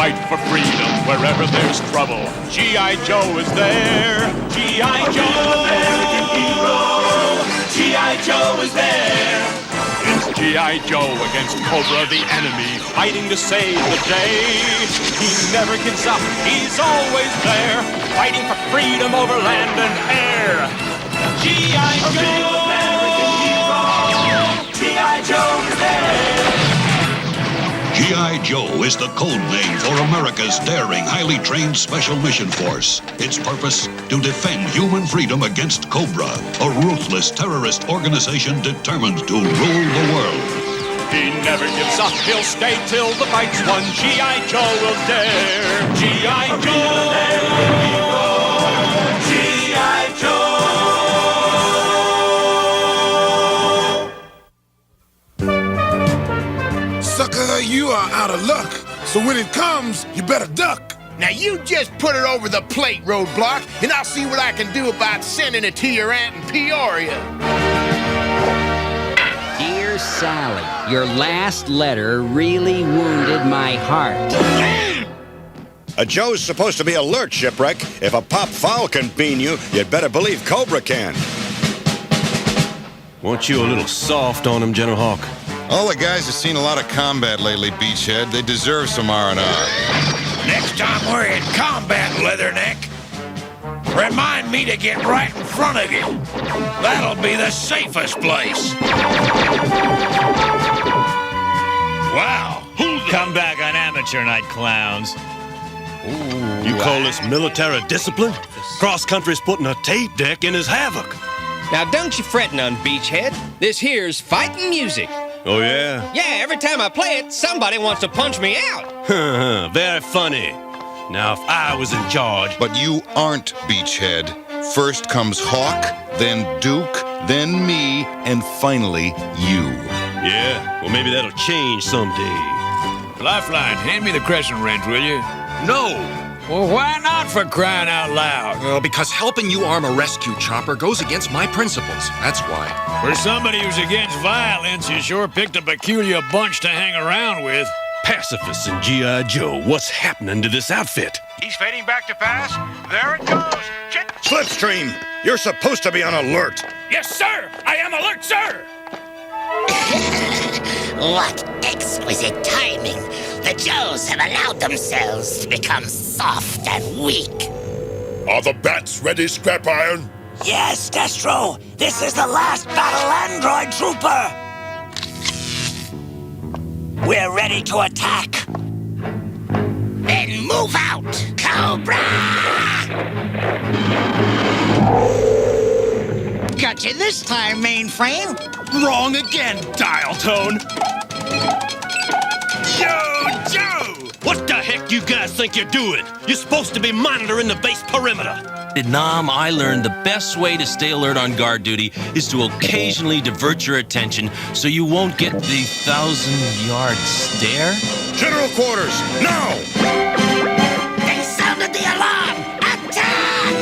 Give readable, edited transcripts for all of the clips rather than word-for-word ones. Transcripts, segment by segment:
fight for freedom wherever there's trouble. G.I. Joe is there. G.I. Joe, American hero. G.I. Joe is there. It's G.I. Joe against Cobra, the enemy, fighting to save the day. He never gives up. He's always there, fighting for freedom over land and air. G.I. Joe, American hero. G.I. Joe is there. G.I. Joe is the code name for America's daring, highly trained Special Mission Force. Its purpose? To defend human freedom against Cobra, a ruthless terrorist organization determined to rule the world. He never gives up. He'll stay till the fight's won. G.I. Joe will dare. G.I. Joe. G.I. Joe. Sucker, you are out of luck. So when it comes, you better duck. Now you just put it over the plate, Roadblock, and I'll see what I can do about sending it to your aunt in Peoria. Dear Sally, your last letter really wounded my heart. A Joe's supposed to be alert, Shipwreck. If a pop foul can bean you, you'd better believe Cobra can. Weren't you a little soft on him, General Hawk? All the guys have seen a lot of combat lately, Beachhead. They deserve some R&R. Next time we're in combat, Leatherneck, remind me to get right in front of you. That'll be the safest place. Wow. Come back on amateur night, clowns. Ooh, you call this military discipline? Cross-country's putting a tape deck in his havoc. Now, don't you fret none, Beachhead. This here's fighting music. Oh, yeah? Yeah, every time I play it, somebody wants to punch me out. Very funny. Now, if I was in charge... But you aren't, Beachhead. First comes Hawk, then Duke, then me, and finally you. Yeah, well, maybe that'll change someday. Lifeline, hand me the crescent wrench, will you? No! Well, why not, for crying out loud? Because helping you arm a rescue chopper goes against my principles. That's why. For somebody who's against violence, you sure picked a peculiar bunch to hang around with. Pacifists and G.I. Joe, what's happening to this outfit? He's fading back to pass. There it goes. Slipstream, you're supposed to be on alert. Yes, sir. I am alert, sir. What exquisite timing. The Joes have allowed themselves to become soft and weak. Are the bats ready, Scrap Iron? Yes, Destro. This is the last battle android trooper. We're ready to attack. Then move out, Cobra! Got you this time, mainframe. Wrong again, dial tone. Yo, Joe! What the heck you guys think you're doing? You're supposed to be monitoring the base perimeter. Nam, I learned the best way to stay alert on guard duty is to occasionally divert your attention so you won't get the 1,000-yard stare. General quarters, now! They sounded the alarm! Attack!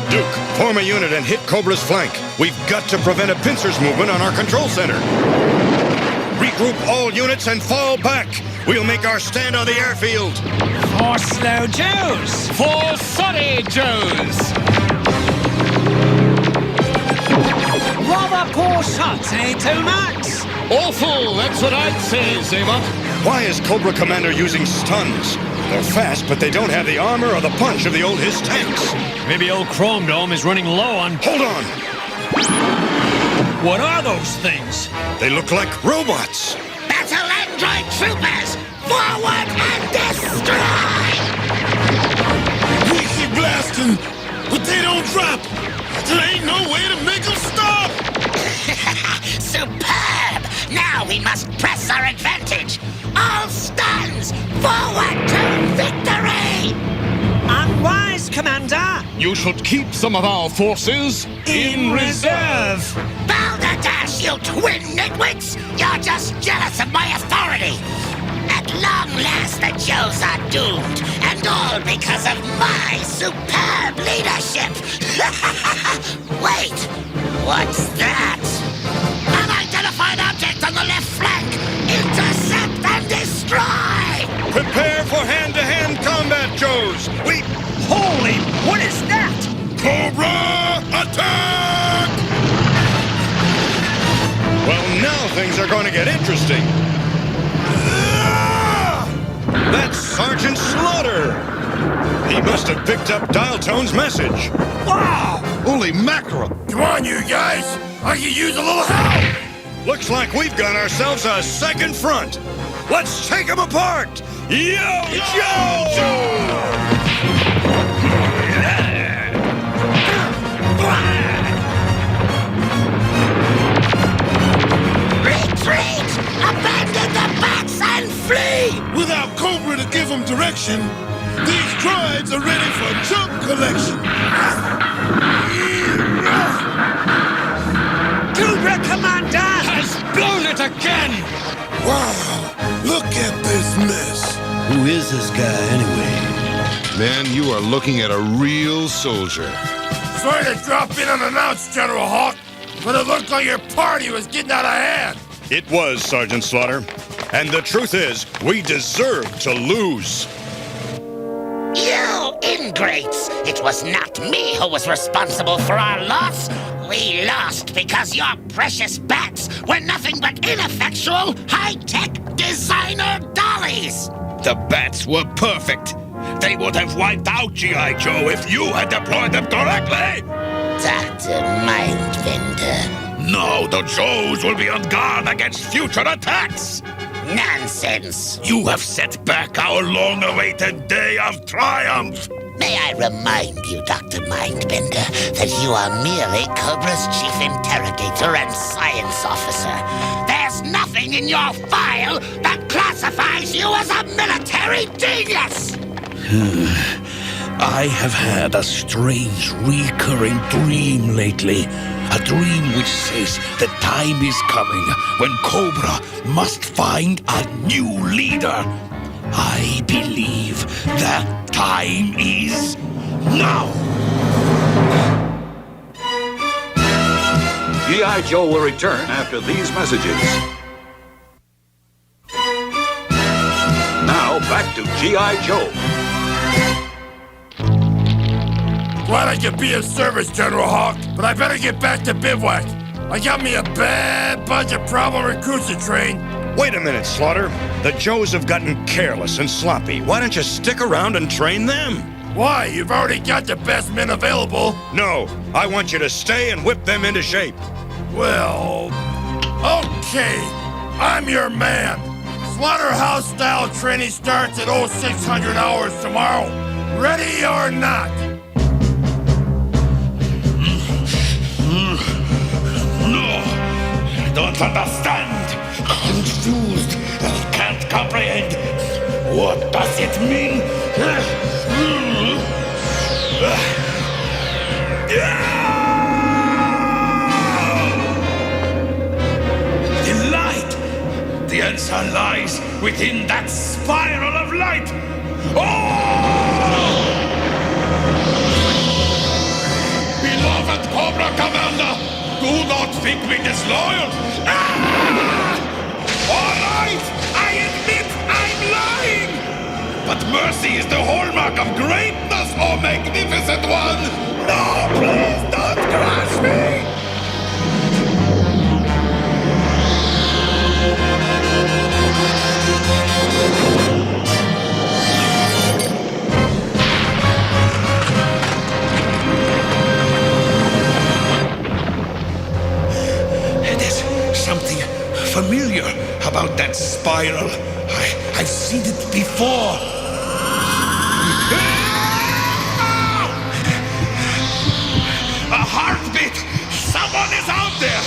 Duke, form a unit and hit Cobra's flank. We've got to prevent a pincer's movement on our control center. Regroup all units and fall back. We'll make our stand on the airfield. For slow Joes. For sorry Joes. Rather poor shots, eh, Tomax? Awful, that's what I'd say, Zabot. Why is Cobra Commander using stuns? They're fast, but they don't have the armor or the punch of the old his tanks. Maybe old Chrome Dome is running low on... Hold on! What are those things? They look like robots. Battle android troopers! Forward and destroy! We keep blasting, but they don't drop. There ain't no way to make them stop. Superb! Now we must press our advantage. All stuns! Forward to victory! Unwise, Commander. You should keep some of our forces In reserve! Balderdash, you twin nitwits! You're just jealous of my authority! At long last, the Joes are doomed, and all because of my superb leadership! Wait, what's that? Unidentified is that? Cobra attack! Well, now things are going to get interesting. That's Sergeant Slaughter. He must have picked up Dial Tone's message. Wow! Holy mackerel! Come on, you guys! I could use a little help! Looks like we've got ourselves a second front. Let's take them apart! Yo, Joe! Retreat! Abandon the bats and flee! Without Cobra to give them direction, these droids are ready for junk collection. Cobra Commander has blown it again! Wow! Look at this mess. Who is this guy anyway? Man, you are looking at a real soldier. Sorry to drop in unannounced, General Hawk, but it looked like your party was getting out of hand. It was, Sergeant Slaughter. And the truth is, we deserve to lose. You ingrates! It was not me who was responsible for our loss. We lost because your precious bats were nothing but ineffectual, high-tech designer dollies! The bats were perfect. They would have wiped out G.I. Joe if you had deployed them directly! Dr. Mindbender. No, the Joes will be on guard against future attacks! Nonsense! You have set back our long-awaited day of triumph! May I remind you, Dr. Mindbender, that you are merely Cobra's chief interrogator and science officer. There's nothing in your file that classifies you as a military genius! I have had a strange recurring dream lately. A dream which says the time is coming when Cobra must find a new leader. I believe that time is now. G.I. Joe will return after these messages. Now back to G.I. Joe. Glad I could be of service, General Hawk, but I better get back to bivouac. I got me a bad bunch of problem recruits to train. Wait a minute, Slaughter. The Joes have gotten careless and sloppy. Why don't you stick around and train them? Why? You've already got the best men available. No, I want you to stay and whip them into shape. Well, okay. I'm your man. Slaughterhouse-style training starts at 0600 hours tomorrow. Ready or not? No, I don't understand. Confused. I can't comprehend. What does it mean? The light! The answer lies within that spiral of light! Oh! Beloved Cobra Commander, do not think me disloyal! All right, I admit I'm lying! But mercy is the hallmark of greatness, oh magnificent one! No, please don't crush me! There's something familiar about that spiral. I've seen it before. A heartbeat! Someone is out there!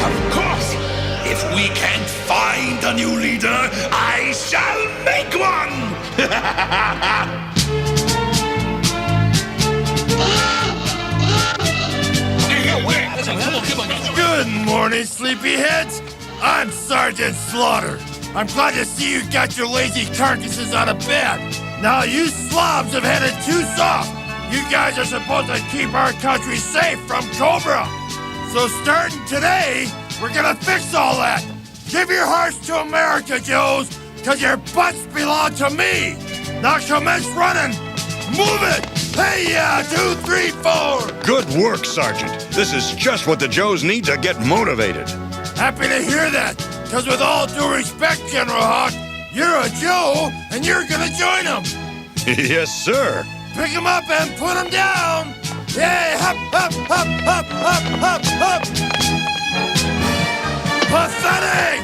Of course! If we can't find a new leader, I shall make one! Good morning, sleepyheads. I'm Sergeant Slaughter. I'm glad to see you got your lazy carcasses out of bed. Now you slobs have had it too soft. You guys are supposed to keep our country safe from Cobra. So starting today, we're gonna fix all that. Give your hearts to America, Joes, because your butts belong to me. Now commence running! Move it! Hey, 2, 3, 4! Good work, Sergeant. This is just what the Joes need to get motivated. Happy to hear that, because with all due respect, General Hawk, you're a Joe, and you're gonna join them. Yes, sir. Pick him up and put him down! Yay! Hop, hop, hop, hop, hop, hop, hop! Pathetic!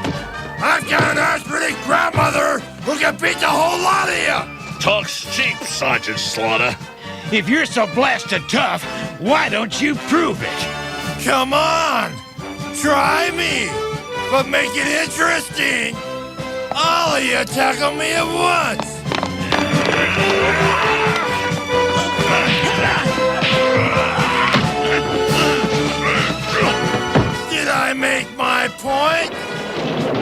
I've got an arthritic grandmother who can beat the whole lot of you! Talk's cheap, Sergeant Slaughter. If you're so blasted tough, why don't you prove it? Come on! Try me! But make it interesting! All of you tackle me at once! Did I make my point?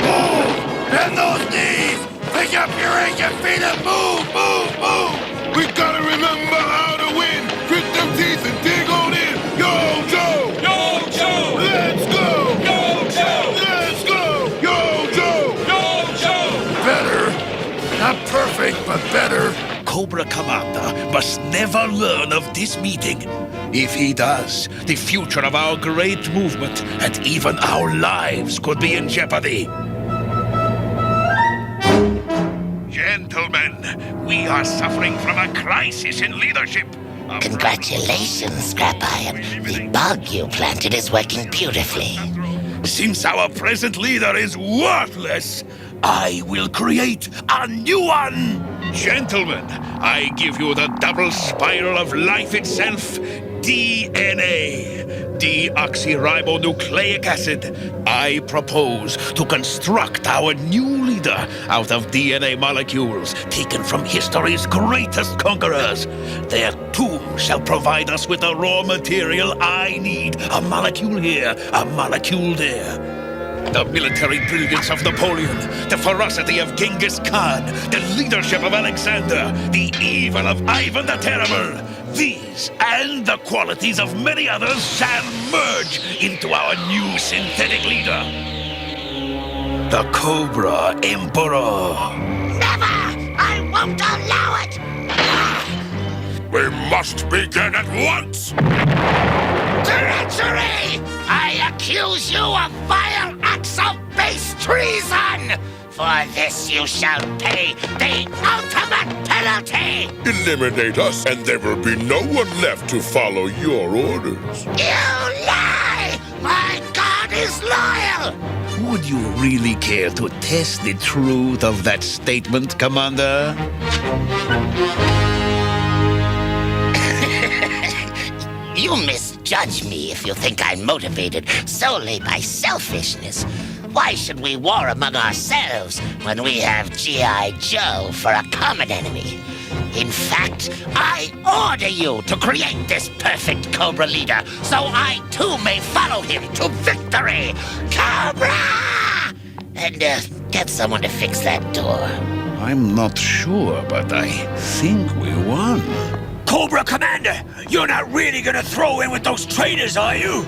Move! Bend those knees! Pick up your aching feet and move, move, move! We gotta remember how to win! Grit them teeth and dig on in! Yo, Joe! Yo, Joe! Let's go! Yo, Joe! Let's go! Yo, Joe! Yo, Joe! Better. Not perfect, but better. Cobra Commander must never learn of this meeting. If he does, the future of our great movement and even our lives could be in jeopardy. Gentlemen, we are suffering from a crisis in leadership. Congratulations, Scrap Iron. The bug you planted is working beautifully. Since our present leader is worthless, I will create a new one. Gentlemen, I give you the double spiral of life itself, DNA, deoxyribonucleic acid. I propose to construct our new leader out of DNA molecules taken from history's greatest conquerors. Their tomb shall provide us with the raw material I need. A molecule here, a molecule there. The military brilliance of Napoleon, the ferocity of Genghis Khan, the leadership of Alexander, the evil of Ivan the Terrible. These and the qualities of many others shall merge into our new synthetic leader. The Cobra Emperor. Never! I won't allow it! We must begin at once! Treachery! I accuse you of vile acts of base treason! For this you shall pay the ultimate penalty! Eliminate us, and there will be no one left to follow your orders. You lie! My God is loyal! Would you really care to test the truth of that statement, Commander? You misjudge me if you think I'm motivated solely by selfishness. Why should we war among ourselves when we have G.I. Joe for a common enemy? In fact, I order you to create this perfect Cobra leader so I too may follow him to victory! Cobra! And get someone to fix that door. I'm not sure, but I think we won. Cobra Commander, you're not really gonna throw in with those traitors, are you?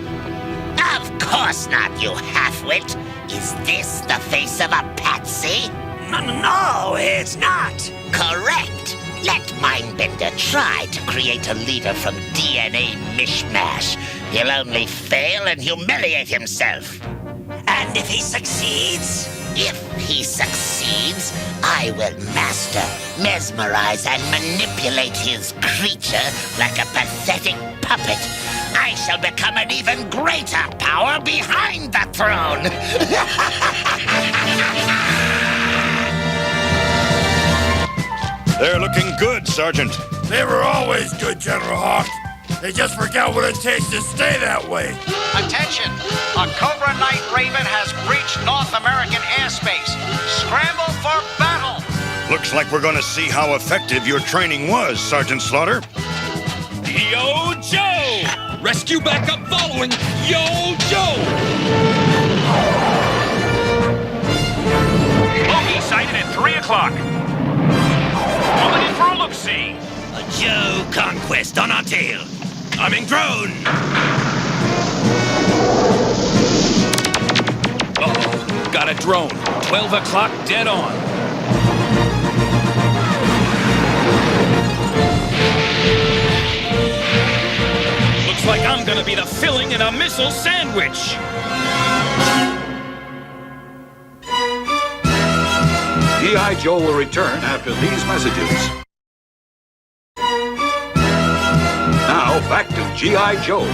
Of course not, you half-wit. Is this the face of a patsy? No, it's not. Correct. Let Mindbender try to create a leader from DNA mishmash. He'll only fail and humiliate himself. And if he succeeds? If he succeeds, I will master, mesmerize, and manipulate his creature like a pathetic puppet. I shall become an even greater power behind the throne. They're looking good, Sergeant. They were always good, General Hawk. They just forgot what it takes to stay that way. Attention! A Cobra Knight Raven has breached North American airspace. Scramble for battle! Looks like we're gonna see how effective your training was, Sergeant Slaughter. Yo, Joe! Rescue backup following! Yo, Joe! Bogey sighted at 3 o'clock. Pulling in for a look-see. A Joe conquest on our tail. Coming drone! Uh-oh, got a drone. 12 o'clock, dead on. wing and a missile sandwich. G.I. Joe will return after these messages. Now, back to G.I. Joe.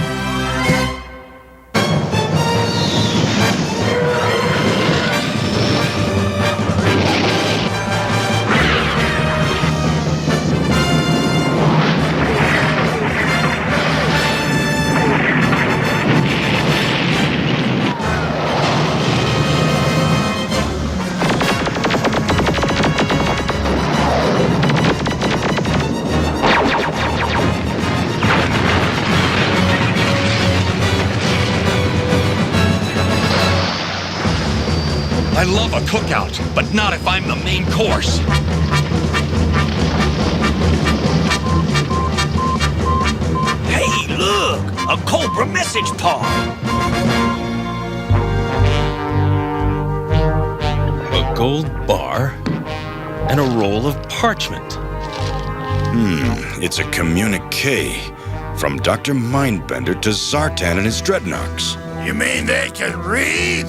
I love a cookout, but not if I'm the main course. Hey, look! A Cobra message pod! A gold bar and a roll of parchment. It's a communique from Dr. Mindbender to Zartan and his dreadnoughts. You mean they can read?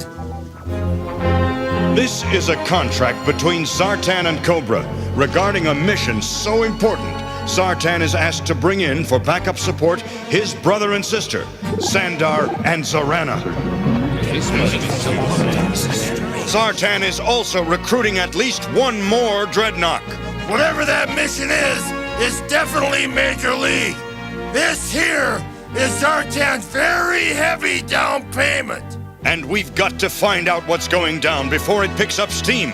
This is a contract between Zartan and Cobra regarding a mission so important. Zartan is asked to bring in for backup support his brother and sister, Sandar and Zorana. Zartan is also recruiting at least one more dreadnought. Whatever that mission is definitely Major League. This here is Zartan's very heavy down payment. And we've got to find out what's going down before it picks up steam.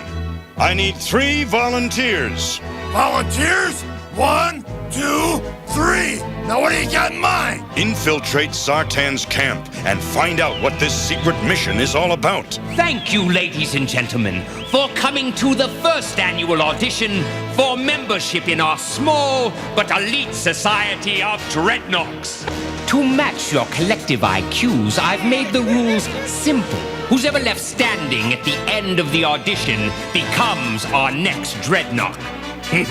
I need 3 volunteers. Volunteers? 1, 2, 3. Now what do you got in mind? Infiltrate Zartan's camp and find out what this secret mission is all about. Thank you, ladies and gentlemen, for coming to the first annual audition for membership in our small but elite society of dreadnoughts. To match your collective IQs, I've made the rules simple. Who's ever left standing at the end of the audition becomes our next dreadnought. And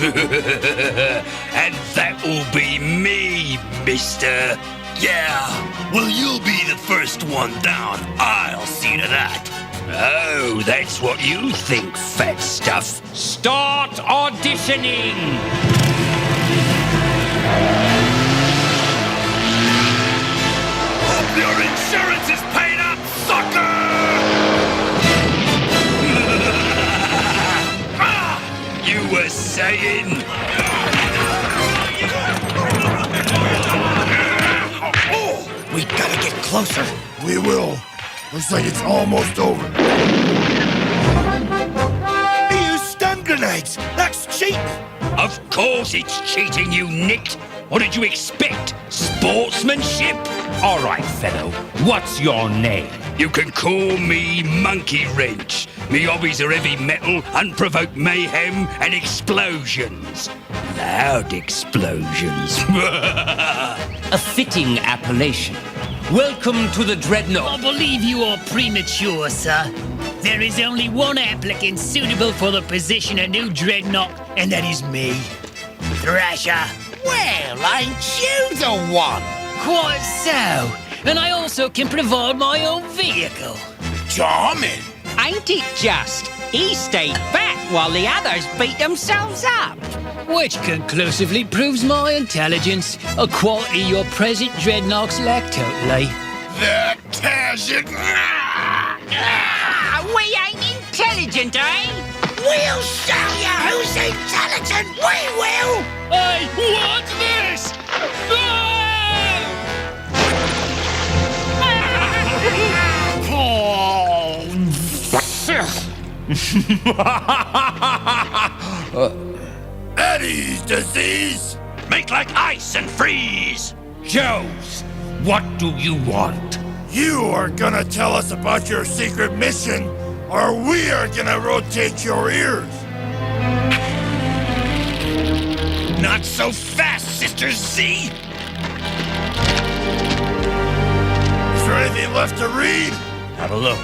that'll be me, mister. Yeah, well, you'll be the first one down. I'll see to that. Oh, that's what you think, fat stuff. Start auditioning! Hope your insurance is paid up, sucker! You were saying? We gotta get closer. We will. Looks like it's almost over. He used stun grenades. That's cheating. Of course it's cheating, you nick. What did you expect? Sportsmanship? All right, fellow. What's your name? You can call me Monkey Wrench. Me hobbies are heavy metal, unprovoked mayhem, and explosions. Loud explosions. A fitting appellation. Welcome to the Dreadnought. I believe you are premature, sir. There is only one applicant suitable for the position of new Dreadnought, and that is me. Thrasher. Well, ain't you the one? Quite so. And I also can provide my own vehicle. Charming. Ain't it just? He stayed back while the others beat themselves up. Which conclusively proves my intelligence, a quality your present dreadnoughts lack totally. That tears it. We ain't intelligent, eh? We'll show you who's intelligent. We will. Hey, what's this? Eddie's disease. Make like ice and freeze. Joes, what do you want? You are gonna tell us about your secret mission, or we are gonna rotate your ears. Not so fast, Sister Z. Is there anything left to read? Have a look.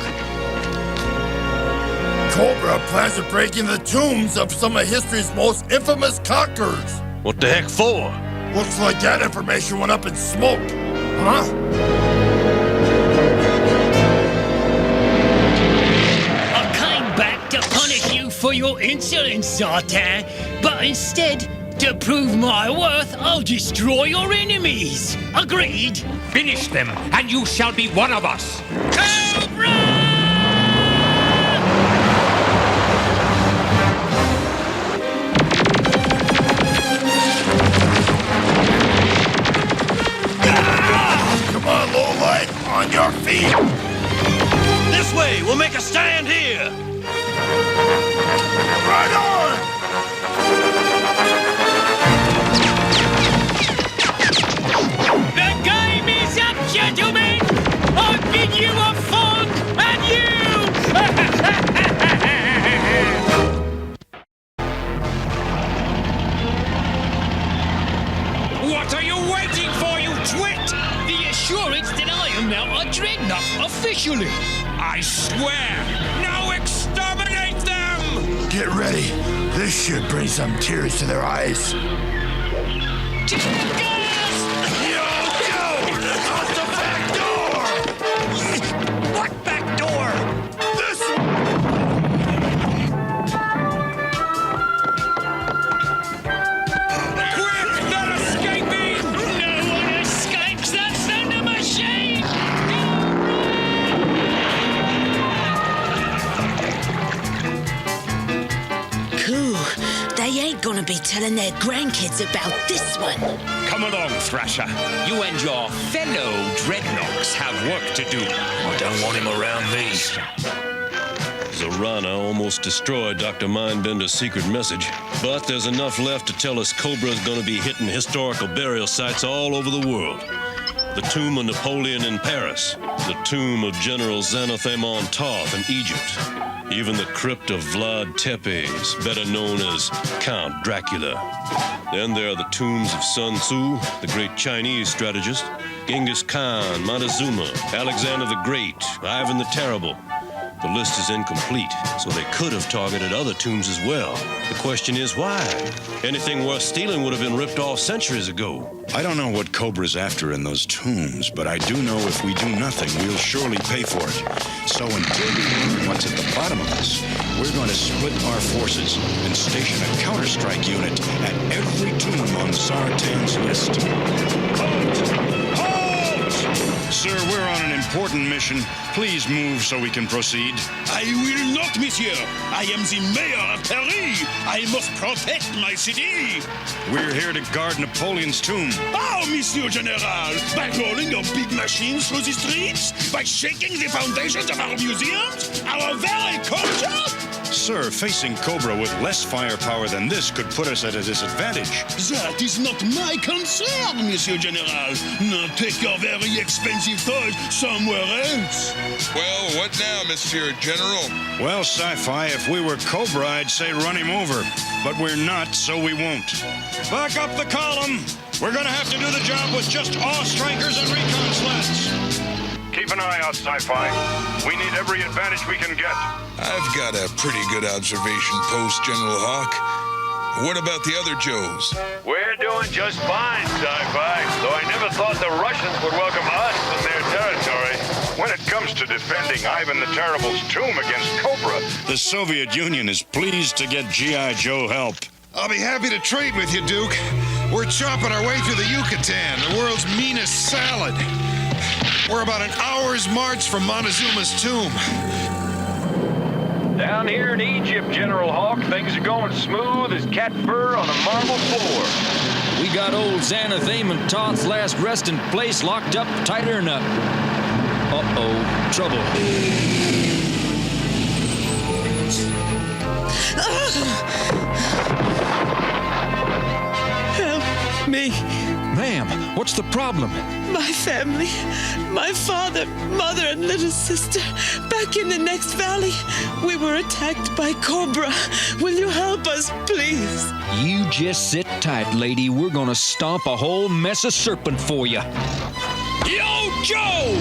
Cobra plans to break into the tombs of some of history's most infamous conquerors. What the heck for? Looks like that information went up in smoke. Huh? for your insolence, Sartain, but instead, to prove my worth, I'll destroy your enemies. Agreed? Finish them, and you shall be one of us. Come on, lowlight, on your feet. This way, we'll make a stand here. Right on. The game is up, gentlemen! I bid you a fond adieu! What are you waiting for, you twit? The assurance that I am now a dreadnought officially. I swear, now exterminate them! Get ready. This should bring some tears to their eyes. What back door? This Quick, they're escaping! No one escapes the thunder machine! Cool. They ain't gonna be telling their grandkids about this one. Come along, Thrasher. You and your fellow Dreadnoks have work to do. I don't want him around me. Zorana almost destroyed Dr. Mindbender's secret message, but there's enough left to tell us Cobra's gonna be hitting historical burial sites all over the world. The tomb of Napoleon in Paris, the tomb of General Xanathamon Toth in Egypt, even the crypt of Vlad Tepes, better known as Count Dracula. Then there are the tombs of Sun Tzu, the great Chinese strategist, Genghis Khan, Montezuma, Alexander the Great, Ivan the Terrible. The list is incomplete, so they could have targeted other tombs as well. The question is why? Anything worth stealing would have been ripped off centuries ago. I don't know what Cobra's after in those tombs, but I do know if we do nothing, we'll surely pay for it. So until we learn what's at the bottom of this, we're going to split our forces and station a counter-strike unit at every tomb on Sartan's list. Halt! Sir, we're on an important mission. Please move so we can proceed. I will not, monsieur. I am the mayor of Paris. I must protect my city. We're here to guard Napoleon's tomb. How, Monsieur General? By rolling your big machines through the streets? By shaking the foundations of our museums? Our very culture? Sir, facing Cobra with less firepower than this could put us at a disadvantage. That is not my concern, Monsieur General. Now take your very expensive toys somewhere else. Well, what now, Monsieur General? Well, Sci-Fi, if we were Cobra, I'd say run him over. But we're not, so we won't. Back up the column! We're gonna have to do the job with just awe-strikers and recon sleds. Keep an eye out, Sci-Fi. We need every advantage we can get. I've got a pretty good observation post, General Hawk. What about the other Joes? We're doing just fine, Sci-Fi, though I never thought the Russians would welcome us in their territory. When it comes to defending Ivan the Terrible's tomb against Cobra, The Soviet Union is pleased to get G.I. Joe help. I'll be happy to trade with you, Duke. We're chopping our way through the Yucatan, the world's meanest salad. We're about an hour's march from Montezuma's tomb. Down here in Egypt, General Hawk, things are going smooth as cat fur on a marble floor. We got old Xanathamon Toth's last resting place locked up tighter than up. Uh-oh, trouble. Help me. Ma'am, what's the problem? My family, my father, mother, and little sister, back in the next valley. We were attacked by Cobra. Will you help us, please? You just sit tight, lady. We're gonna stomp a whole mess of serpent for you. Yo, Joe!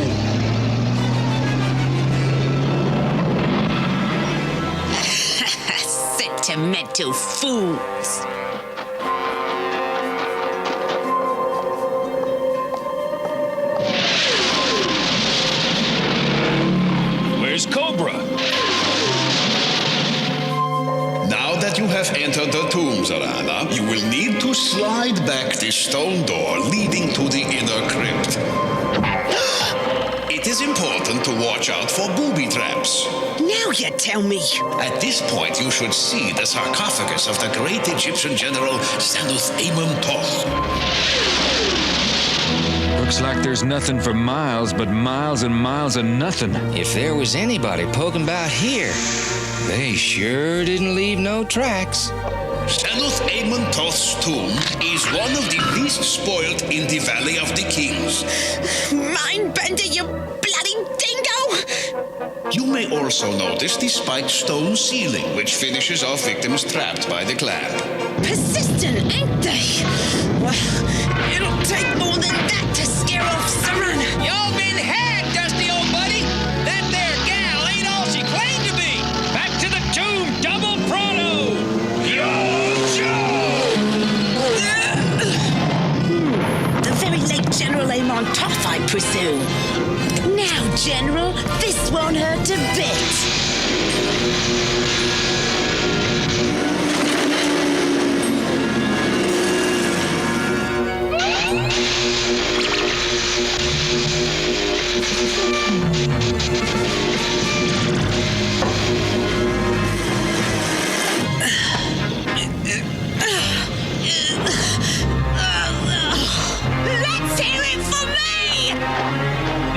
Sentimental fools. Where's Cobra? have entered the tombs, Arana, you will need to slide back the stone door leading to the inner crypt. It is important to watch out for booby traps. Now you tell me. At this point, you should see the sarcophagus of the great Egyptian general Serpentor. Looks like there's nothing for miles, but miles and miles of nothing. If there was anybody poking about here, they sure didn't leave no tracks. Serpentor's tomb is one of the least spoiled in the Valley of the Kings. Mindbender, you bloody dingo! You may also notice the spiked stone ceiling, which finishes off victims trapped by the clamp. Persistent, ain't they? Well, it'll take more than that to scare off Serana. Y'all been had, Dusty old buddy. That there gal ain't all she claimed to be. Back to the tomb, double pronto. Yo, Joe! The very late General Amon Toth, I presume. Now, General, this won't hurt a bit. Let's hear it for me!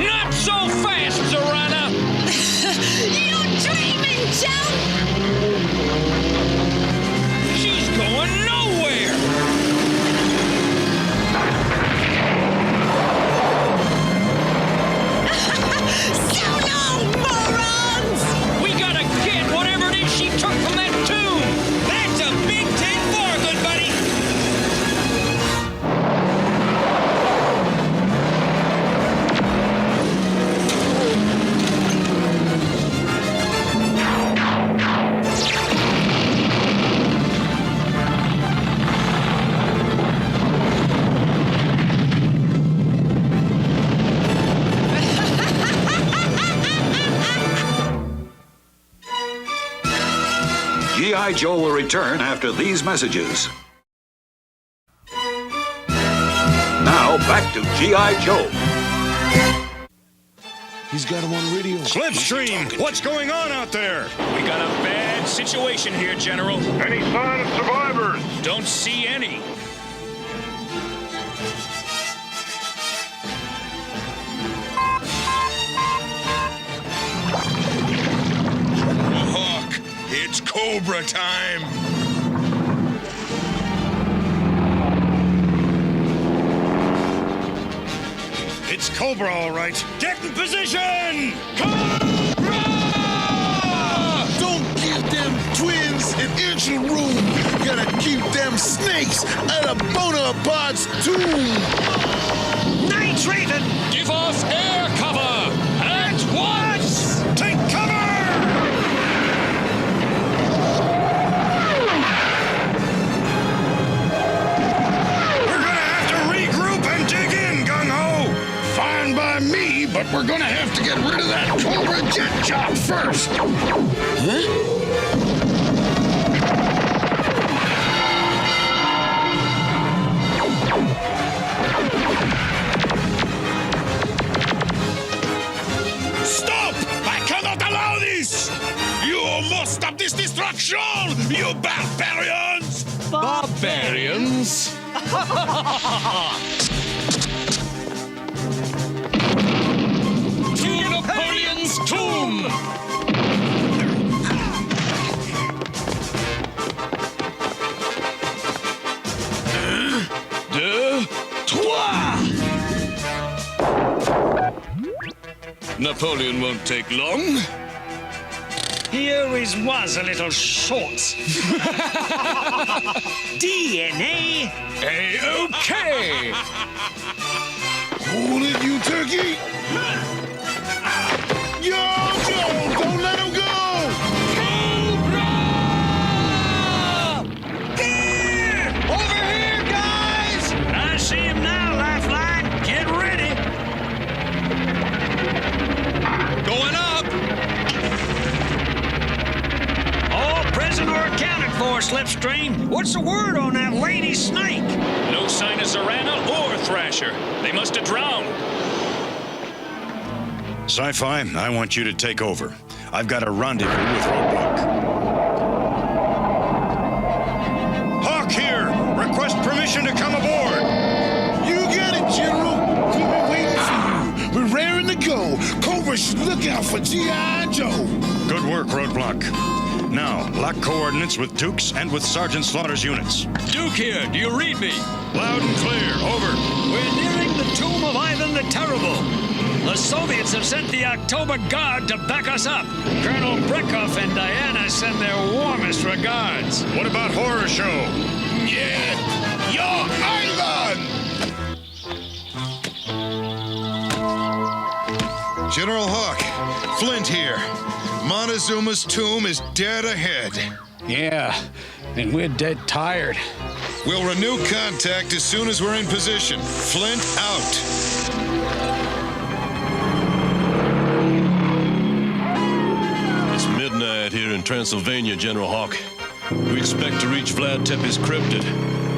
Not so fast, Serana! You're dreaming, Joe! She's going nowhere! So long, morons! We gotta get whatever it is she took from that tomb! That's a big 10-4, good buddy! G.I. Joe will return after these messages. Now, back to G.I. Joe. He's got him on the radio. Slipstream, what's going on out there? We got a bad situation here, General. Any sign of survivors? Don't see any. Hawk, it's Cobra time. It's Cobra, all right. Get in position! Don't give them twins an inch of room. Gotta keep them snakes out of Bonaparte's tomb. Night Raven! Give us air cover! At once! Take cover! We're gonna have to regroup and dig in, gung-ho! Fine by me, but we're gonna have to get rid of that Cobra jet job first. Huh? Stop! I cannot allow this! You must stop this destruction, you barbarians! Barbarians? To Napoleon's tomb! Deux, trois! Napoleon won't take long. He always was a little short. DNA. A-OK! Hold it, you turkey! Yo, Joe, don't let him go! Over here, guys! I see him now, Lifeline. Get ready. Going up! All present or accounted for, Slipstream. What's the word on that lady snake? No sign of Zorana or Thrasher. They must have drowned. Sci-Fi, I want you to take over. I've got a rendezvous with Roadblock. Hawk here! Request permission to come aboard! You got it, General. We've been waiting for you. We're raring to go. Cobra should look out for G.I. Joe. Good work, Roadblock. Now, lock coordinates with Duke's and with Sergeant Slaughter's units. Duke here, do you read me? Loud and clear, over. We're nearing the tomb of Ivan the Terrible. The Soviets have sent the October Guard to back us up. Colonel Brekoff and Diana send their warmest regards. What about Horror Show? Yeah, you're Ivan! General Hawk, Flint here. Montezuma's tomb is dead ahead. Yeah, and we're dead tired. We'll renew contact as soon as we're in position. Flint out. It's midnight here in Transylvania, General Hawk. We expect to reach Vlad Tepes crypt at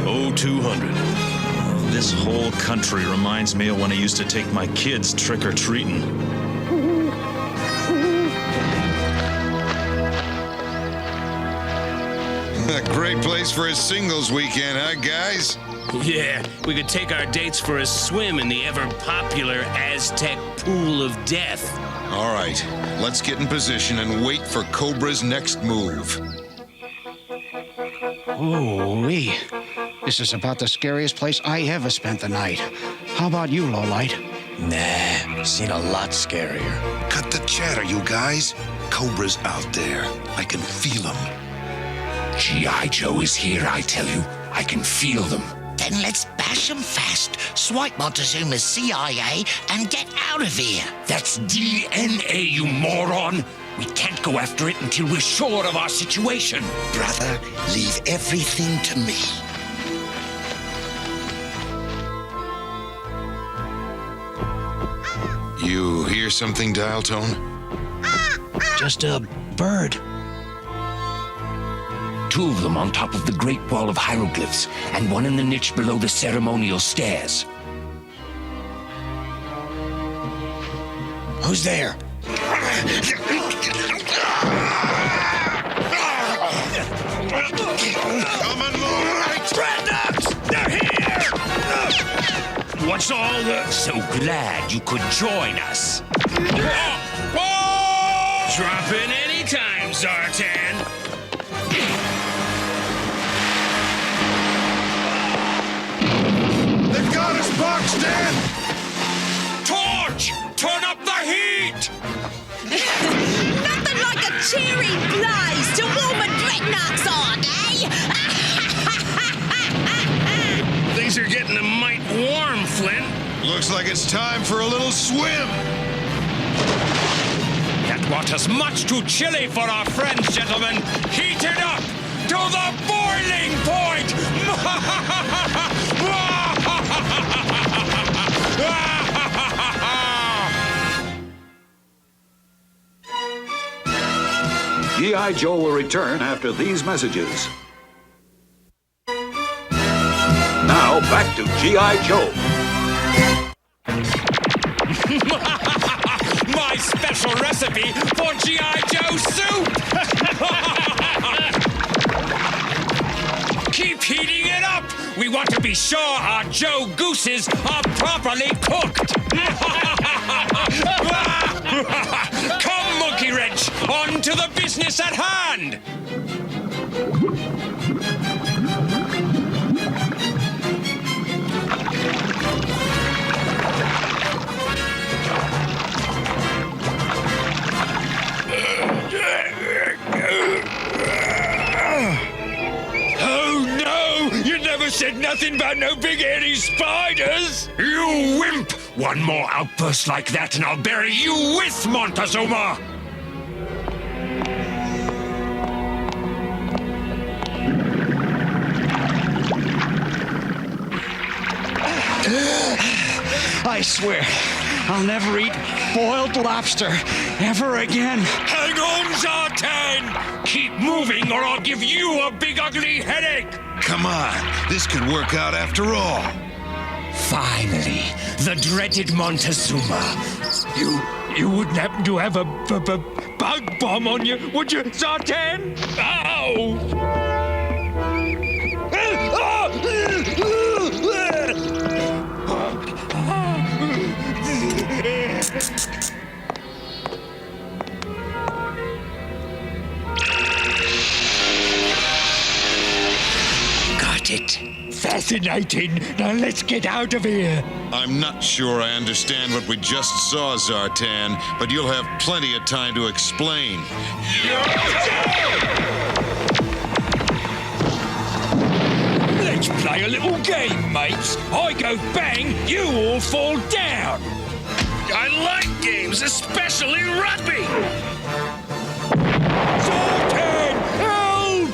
0200. This whole country reminds me of when I used to take my kids trick-or-treating. A great place for a singles weekend, huh, guys? Yeah, we could take our dates for a swim in the ever-popular Aztec Pool of Death. All right, let's get in position and wait for Cobra's next move. Ooh-wee. This is about the scariest place I ever spent the night. How about you, Lowlight? Nah, seen a lot scarier. Cut the chatter, you guys. Cobra's out there. I can feel him. G.I. Joe is here, I tell you. I can feel them. Then let's bash them fast, swipe Montezuma's CIA, and get out of here. That's DNA, you moron. We can't go after it until we're sure of our situation. Brother, leave everything to me. You hear something, Dial Tone? Just a bird. Two of them on top of the Great Wall of Hieroglyphs, and one in the niche below the ceremonial stairs. Who's there? Come on, Lowlight! Dreadnoughts! They're here! What's all the... So glad you could join us. Drop in anytime, Zartan. They've got us boxed in! Torch! Turn up the heat! Nothing like a cheery blaze to warm a dreadnoughts on, eh? Things are getting a mite warm, Flint. Looks like it's time for a little swim! That water's much too chilly for our friends, gentlemen. Heat it up to the boiling point! G.I. Joe will return after these messages. Now back to G.I. Joe. My special recipe for G.I. Joe soup! Keep heating it up! We want to be sure our Joe Gooses are properly cooked! Come, Monkey Wrench, on to the business at hand! Oh no! You never said nothing about no big hairy spiders! You wimp! One more outburst like that and I'll bury you with Montezuma! I swear, I'll never eat boiled lobster ever again. Hang on, Zartan! Keep moving or I'll give you a big ugly headache! Come on, this could work out after all. Finally, the dreaded Montezuma. You wouldn't happen to have a bug bomb on you, would you, Zartan? Ow! Got it. Fascinating. Now let's get out of here. I'm not sure I understand what we just saw, Zartan, but you'll have plenty of time to explain. Let's play a little game, mates. I go bang, you all fall down. I like games, especially rugby. Zartan, help!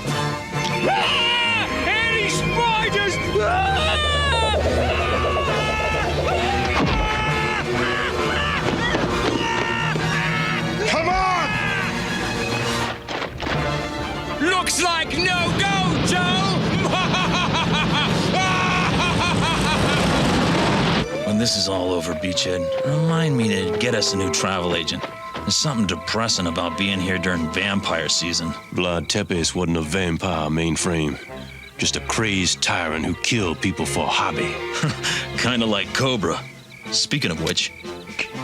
Ah! Any spiders! Come on! Looks like no go, Joe! When this is all over, Beachhead, remind me to get us a new travel agent. There's something depressing about being here during vampire season. Vlad Tepes wasn't a vampire, mainframe. Just a crazed tyrant who killed people for hobby. Kinda like Cobra. Speaking of which,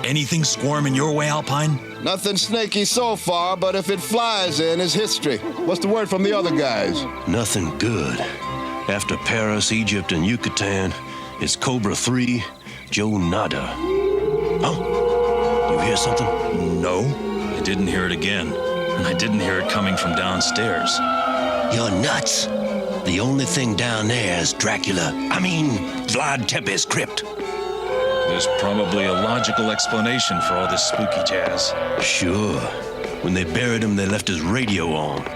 anything squirming your way, Alpine? Nothing snaky so far, but if it flies in, it's history. What's the word from the other guys? Nothing good. After Paris, Egypt, and Yucatan, it's Cobra 3, Joe Nada. Oh, you hear something? No, I didn't hear it again. And I didn't hear it coming from downstairs. You're nuts. The only thing down there is Vlad Tepes' crypt. There's probably a logical explanation for all this spooky jazz. Sure. When they buried him, they left his radio on.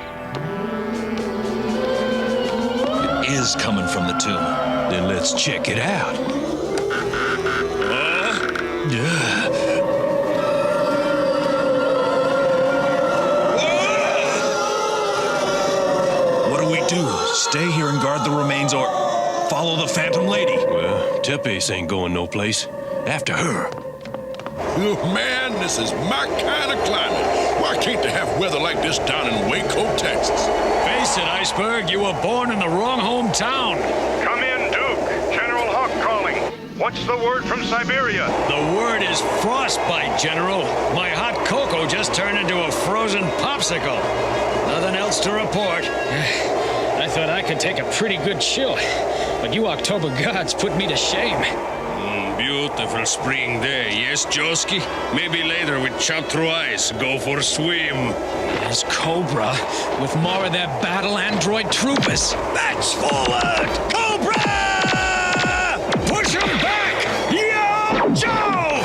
It is coming from the tomb. Then let's check it out. What do we do? Stay here and guard the remains or follow the Phantom Lady? Well, Tepes ain't going no place. After her. Oh, man, this is my kind of climate. Why can't they have weather like this down in Waco, Texas? Face it, Iceberg, you were born in the wrong hometown. Come in, Duke. General Hawk calling. What's the word from Siberia? The word is frostbite, General. My hot cocoa just turned into a frozen popsicle. Nothing else to report. I thought I could take a pretty good chill, but you October gods put me to shame. Beautiful spring day, yes, Joski? Maybe later we chop through ice, go for a swim. There's Cobra, with more of their battle android troopers. Match forward! Cobra! Push him back! Yo, Joe!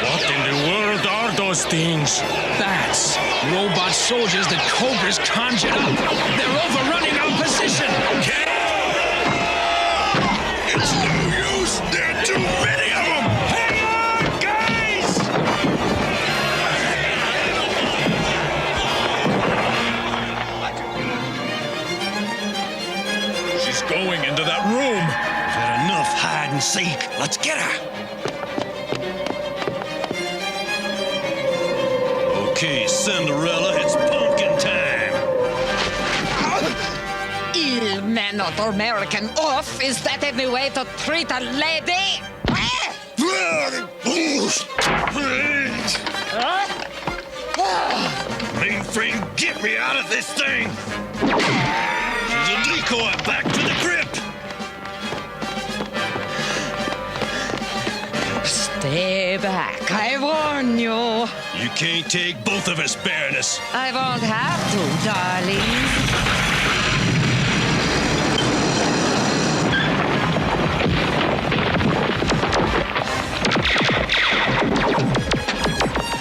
What in the world are those things? Bats. Robot soldiers that Cobra's conjured up. They're overrunning our position. It's no use. There are too many of them. Hang on, guys! She's going into that room. We've had enough hide and seek. Let's get her. Okay, Cinderella, it's pumpkin time. Il not American off. Is that any way to treat a lady? Mainframe, get me out of this thing! She's a decoy back to the crypt! Stay back, I warn you. You can't take both of us, Baroness. I won't have to, darling.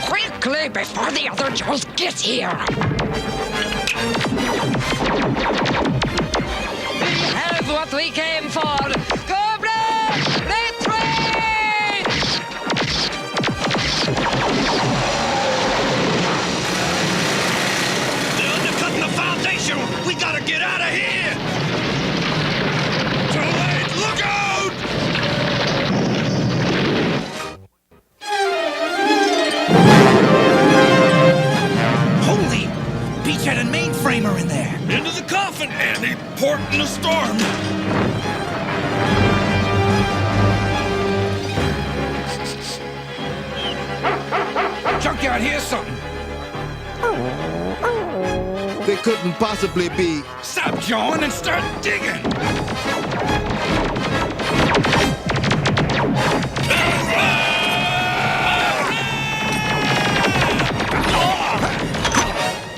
Quickly, before the other Joes get here. We have what we came for. Cobra, retreat! port in a storm. Junkyard, here's something. They couldn't possibly be. Stop jawing and start digging.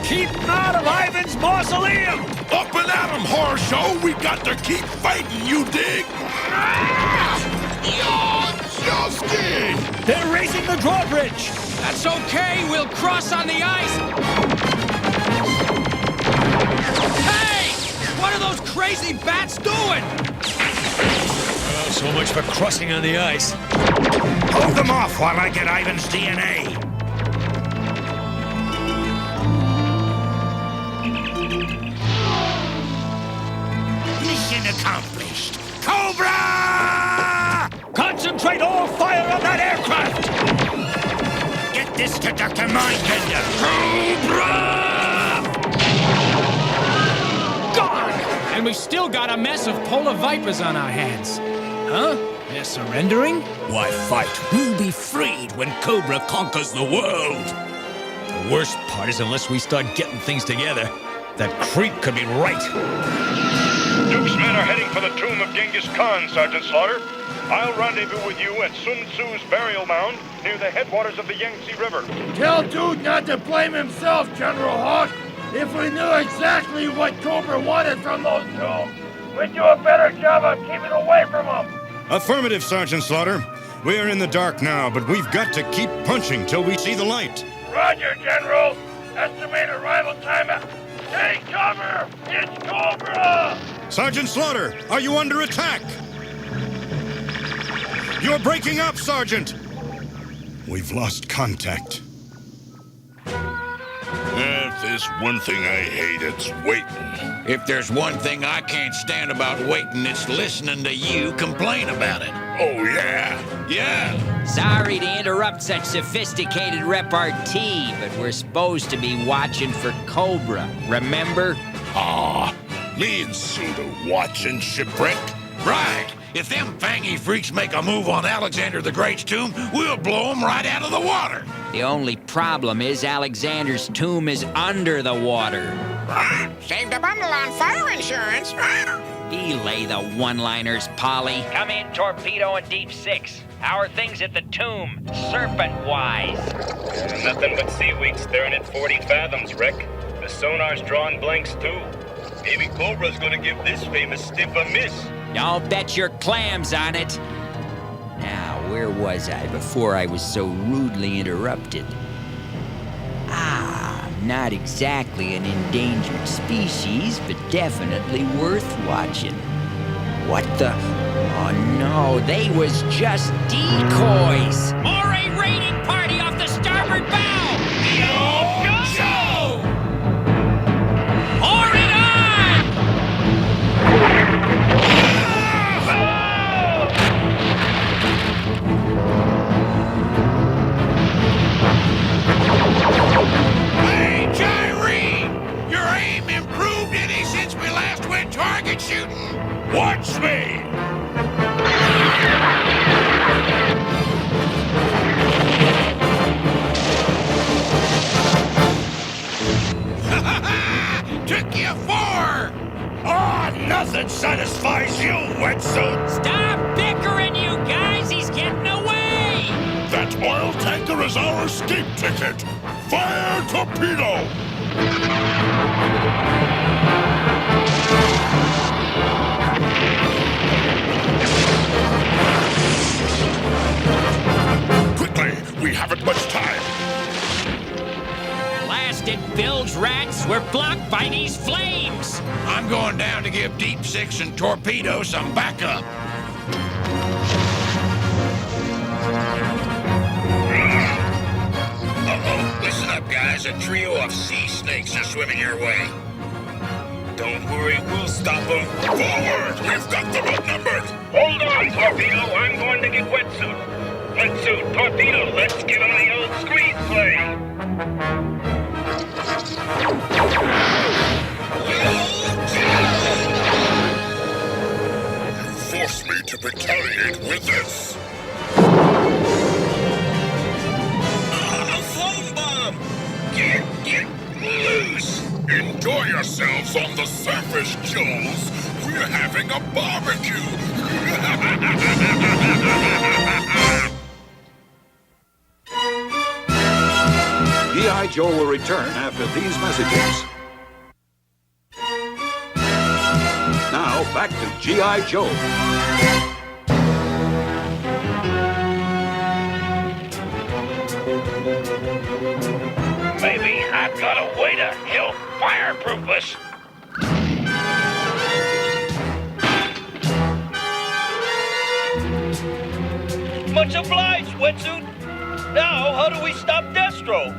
Keep him out of Ivan's mausoleum! Up and at him, horror show! We got to keep fighting, you dig? Yoski! They're raising the drawbridge! That's okay, we'll cross on the ice! Hey! What are those crazy bats doing? Well, so much for crossing on the ice. Hold them off while I get Ivan's DNA. Mission accomplished. Cobra! Concentrate all fire on that aircraft! Get this to Dr. Mindbender. Cobra! Gone! And we've still got a mess of polar vipers on our hands. Huh? They're surrendering? Why fight? We'll be freed when Cobra conquers the world. The worst part is unless we start getting things together, that creep could be right. Duke's men are heading for the tomb of Genghis Khan, Sergeant Slaughter. I'll rendezvous with you at Sun Tzu's burial mound near the headwaters of the Yangtze River. Tell Duke not to blame himself, General Hawk. If we knew exactly what Cobra wanted from those tombs, we'd do a better job of keeping away from them. Affirmative, Sergeant Slaughter. We are in the dark now, but we've got to keep punching till we see the light. Roger, General. Estimate arrival time at... Take cover! It's Cobra! Sergeant Slaughter, are you under attack? You're breaking up, Sergeant! We've lost contact. If there's one thing I hate, it's waiting. If there's one thing I can't stand about waiting, it's listening to you complain about it. Oh, yeah? Yeah. Sorry to interrupt such sophisticated repartee, but we're supposed to be watching for Cobra, remember? Aw, me and Suda watching shipwreck? Right. If them fangy freaks make a move on Alexander the Great's tomb, we'll blow them right out of the water. The only problem is Alexander's tomb is under the water. Saved a bundle on fire insurance. Belay the one-liners, Polly. Come in, Torpedo and Deep Six. How are things at the tomb, serpent-wise? Nothing but seaweed staring at 40 fathoms, Rick. The sonar's drawing blanks, too. Maybe Cobra's gonna give this famous stiff a miss. I'll bet your clams on it. Now, where was I before I was so rudely interrupted? Not exactly an endangered species, but definitely worth watching. What the? Oh no, they was just decoys! Or a raiding party off the starboard bow! Yo! Pour it on! Hey, Jyrene! Your aim improved any since we last went target shooting? Watch me! Took you 4! Oh, nothing satisfies you, wetsuit! Stop bickering, you guys! He's getting away! That oil tanker is our escape ticket! Fire torpedo! Quickly, we haven't much time. Blasted bilge rats were blocked by these flames! I'm going down to give Deep Six and Torpedo some backup. Uh-oh, listen up, guys. A trio of sea snakes are swimming your way. Don't worry, we'll stop them. Forward! We've got them outnumbered! Hold on, Torpedo. I'm going to get Wetsuit. Wetsuit, Torpedo, let's give him the old screenplay. You investigate with this. A phone bomb! Get loose! Enjoy yourselves on the surface, Joes. We're having a barbecue. G.I. Joe will return after these messages. Now, back to G.I. Joe. Maybe I've got a way to help fireproof us. Much obliged, Wetsuit. Now, how do we stop Destro?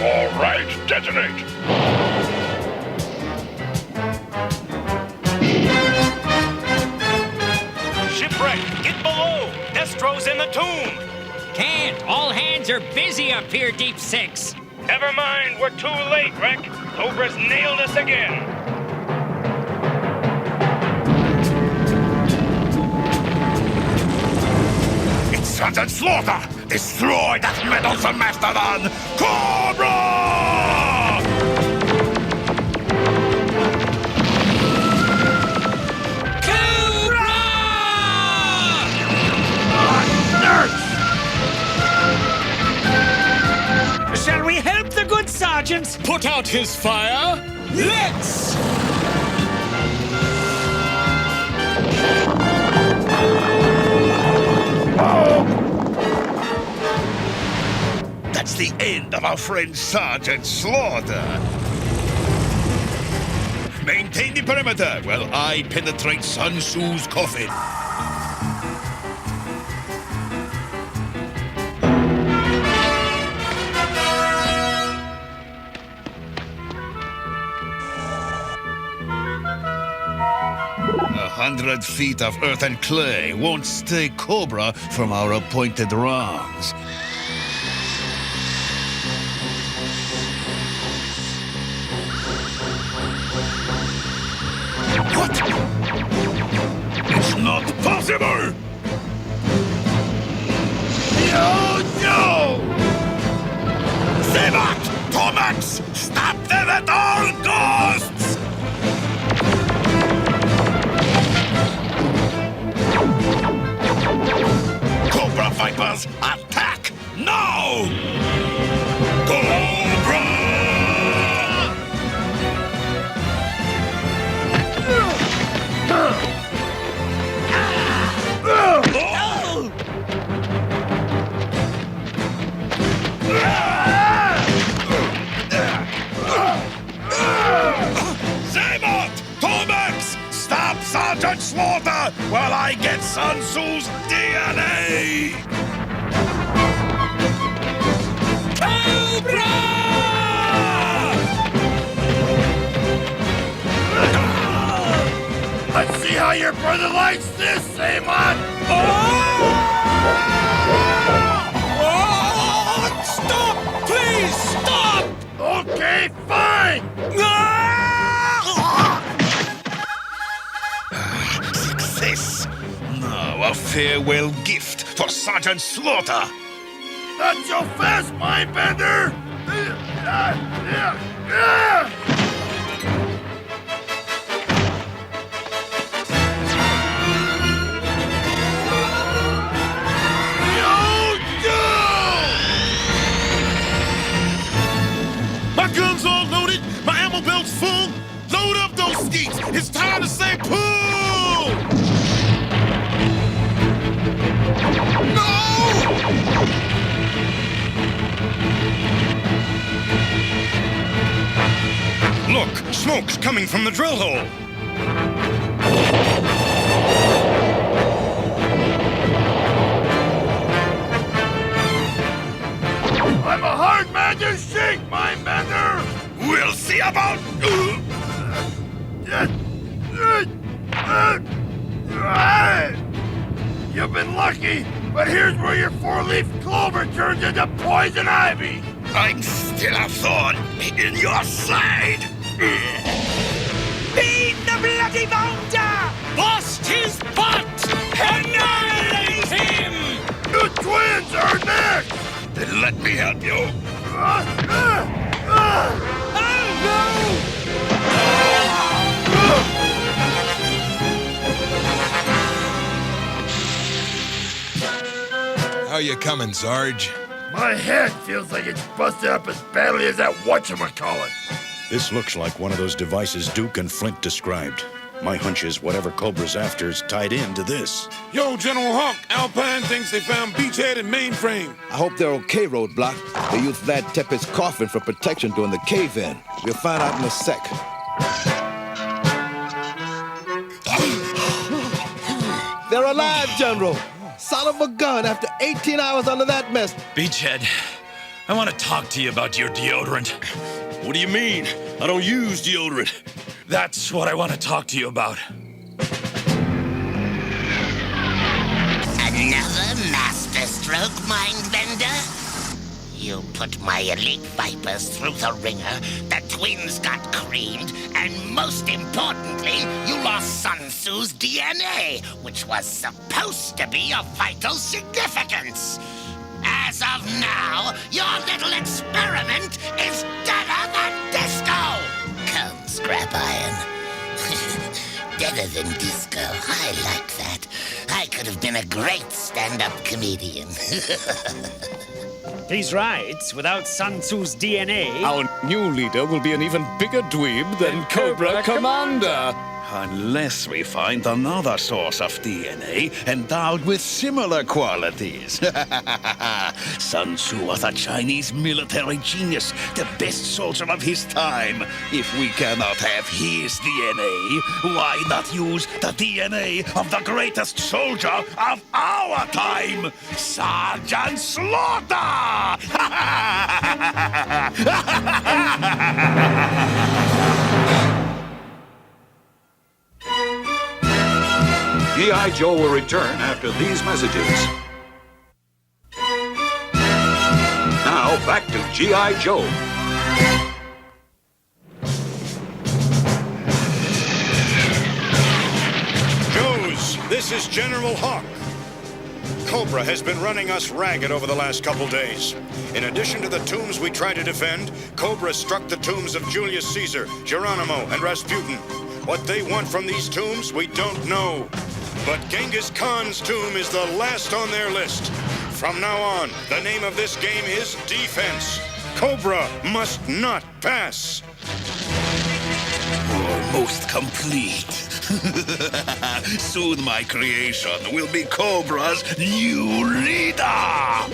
All right, detonate. Shipwreck, get below. Destro's in the tomb. Can't. All hands are busy up here, Deep Six. Never mind, we're too late, Wreck. Cobra's nailed us again. It's Sergeant Slaughter! Destroy that meddlesome mastodon! Cobra! Shall we help the good sergeant put out his fire? Let's! That's the end of our friend Sergeant Slaughter. Maintain the perimeter while I penetrate Sun Tzu's coffin. "100 feet of earth and clay won't stay Cobra from our appointed wrongs." What? It's not possible! Yo! Zebot! Tomax! Stop them at all costs! Cobra Vipers, attack! Now! Cobra! Zebot! Tomax! Stop Sergeant Slaughter while I get Sun Tzu's DNA! Cobra! Let's see how your brother likes this, Zebot! Stop! Please, stop! Okay, fine! Success! Now a farewell gift for Sergeant Slaughter! Not so fast, Mindbender! My gun's all loaded, my ammo belt's full. Load up those skeets. It's time to say pull! No! Look, smoke's coming from the drill hole. I'm a hard man to shake, Mindbender! We'll see about... You've been lucky, but here's where your four-leaf clover turns into poison ivy! I'm still a thorn in your side! Beat the bloody boulder! Bust his butt! Annihilate him! The twins are next! Then let me help you. How you coming, Sarge? My head feels like it's busted up as badly as that whatchamacallit. This looks like one of those devices Duke and Flint described. My hunch is whatever Cobra's after is tied into this. Yo, General Hawk, Alpine thinks they found Beachhead and mainframe. I hope they're okay, Roadblock. They used Vlad Tepes' coffin for protection during the cave-in. We'll find out in a sec. They're alive, General! Son of a gun, after 18 hours under that mess. Beachhead, I want to talk to you about your deodorant. What do you mean? I don't use deodorant. That's what I want to talk to you about. Another masterstroke, Mindbender? You put my elite Vipers through the ringer, the twins got creamed, and most importantly, you lost Sun Tzu's DNA, which was supposed to be of vital significance. As of now, your little experiment is deader than disco! Come, Scrap Iron. Deader than disco. I like that. I could have been a great stand-up comedian. He's right. Without Sun Tzu's DNA... Our new leader will be an even bigger dweeb than Cobra Commander. Unless we find another source of DNA endowed with similar qualities. Sun Tzu was a Chinese military genius, the best soldier of his time. If we cannot have his DNA, why not use the DNA of the greatest soldier of our time, Sergeant Slaughter! G.I. Joe will return after these messages. Now, back to G.I. Joe. Joes, this is General Hawk. Cobra has been running us ragged over the last couple days. In addition to the tombs we try to defend, Cobra struck the tombs of Julius Caesar, Geronimo, and Rasputin. What they want from these tombs, we don't know. But Genghis Khan's tomb is the last on their list. From now on, the name of this game is defense. Cobra must not pass. Almost complete. Soon my creation will be Cobra's new leader!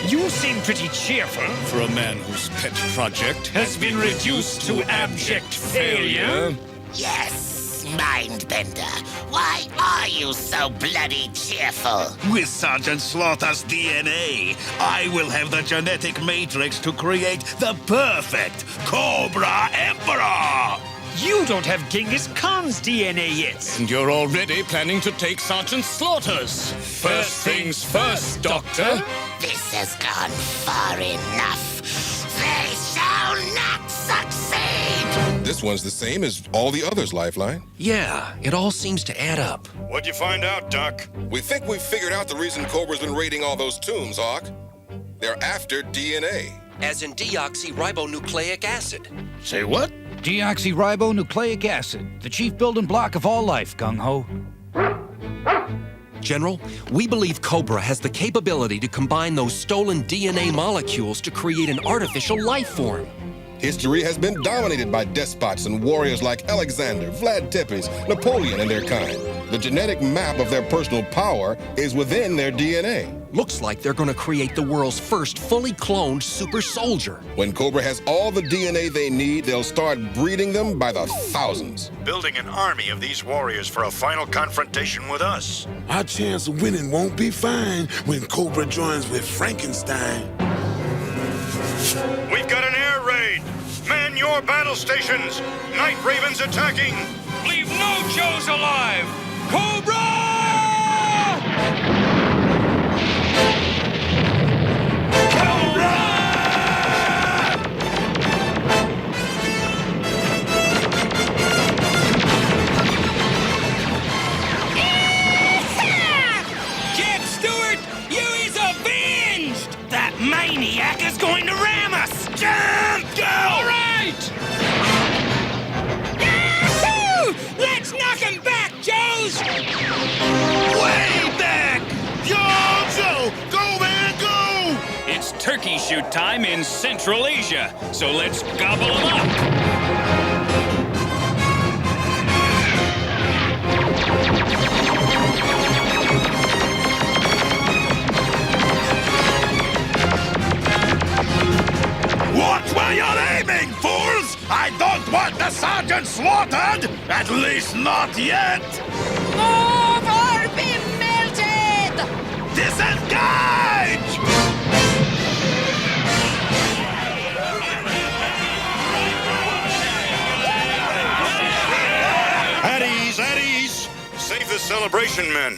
You seem pretty cheerful. For a man whose pet project has been reduced to abject failure. Yes, Mindbender. Why are you so bloody cheerful? With Sergeant Slaughter's DNA, I will have the genetic matrix to create the perfect Cobra Emperor! You don't have Genghis Khan's DNA yet. And you're already planning to take Sergeant Slaughter's. First things first, Doctor. This has gone far enough. They shall not succeed! This one's the same as all the others, Lifeline. Yeah, it all seems to add up. What'd you find out, Doc? We think we've figured out the reason Cobra's been raiding all those tombs, Hawk. They're after DNA. As in deoxyribonucleic acid. Say what? Deoxyribonucleic acid, the chief building block of all life, gung-ho. General, we believe Cobra has the capability to combine those stolen DNA molecules to create an artificial life form. History has been dominated by despots and warriors like Alexander, Vlad Tepes, Napoleon, and their kind. The genetic map of their personal power is within their DNA. Looks like they're going to create the world's first fully cloned super soldier. When Cobra has all the DNA they need, they'll start breeding them by the thousands. Building an army of these warriors for a final confrontation with us. Our chance of winning won't be fine when Cobra joins with Frankenstein. We've got an air raid! Man your battle stations! Night Ravens attacking! Leave no Joes alive! Cobra! maniac is going to ram us! Jump! Go! All right! Yahoo! Let's knock him back, Joes! Way back! Yo, Joe! Go, man, go! It's turkey shoot time in Central Asia, so let's gobble them up. Watch where you're aiming, fools! I don't want the sergeant slaughtered! At least not yet! Move or be melted! Disengage! At ease, at ease! Save the celebration, men.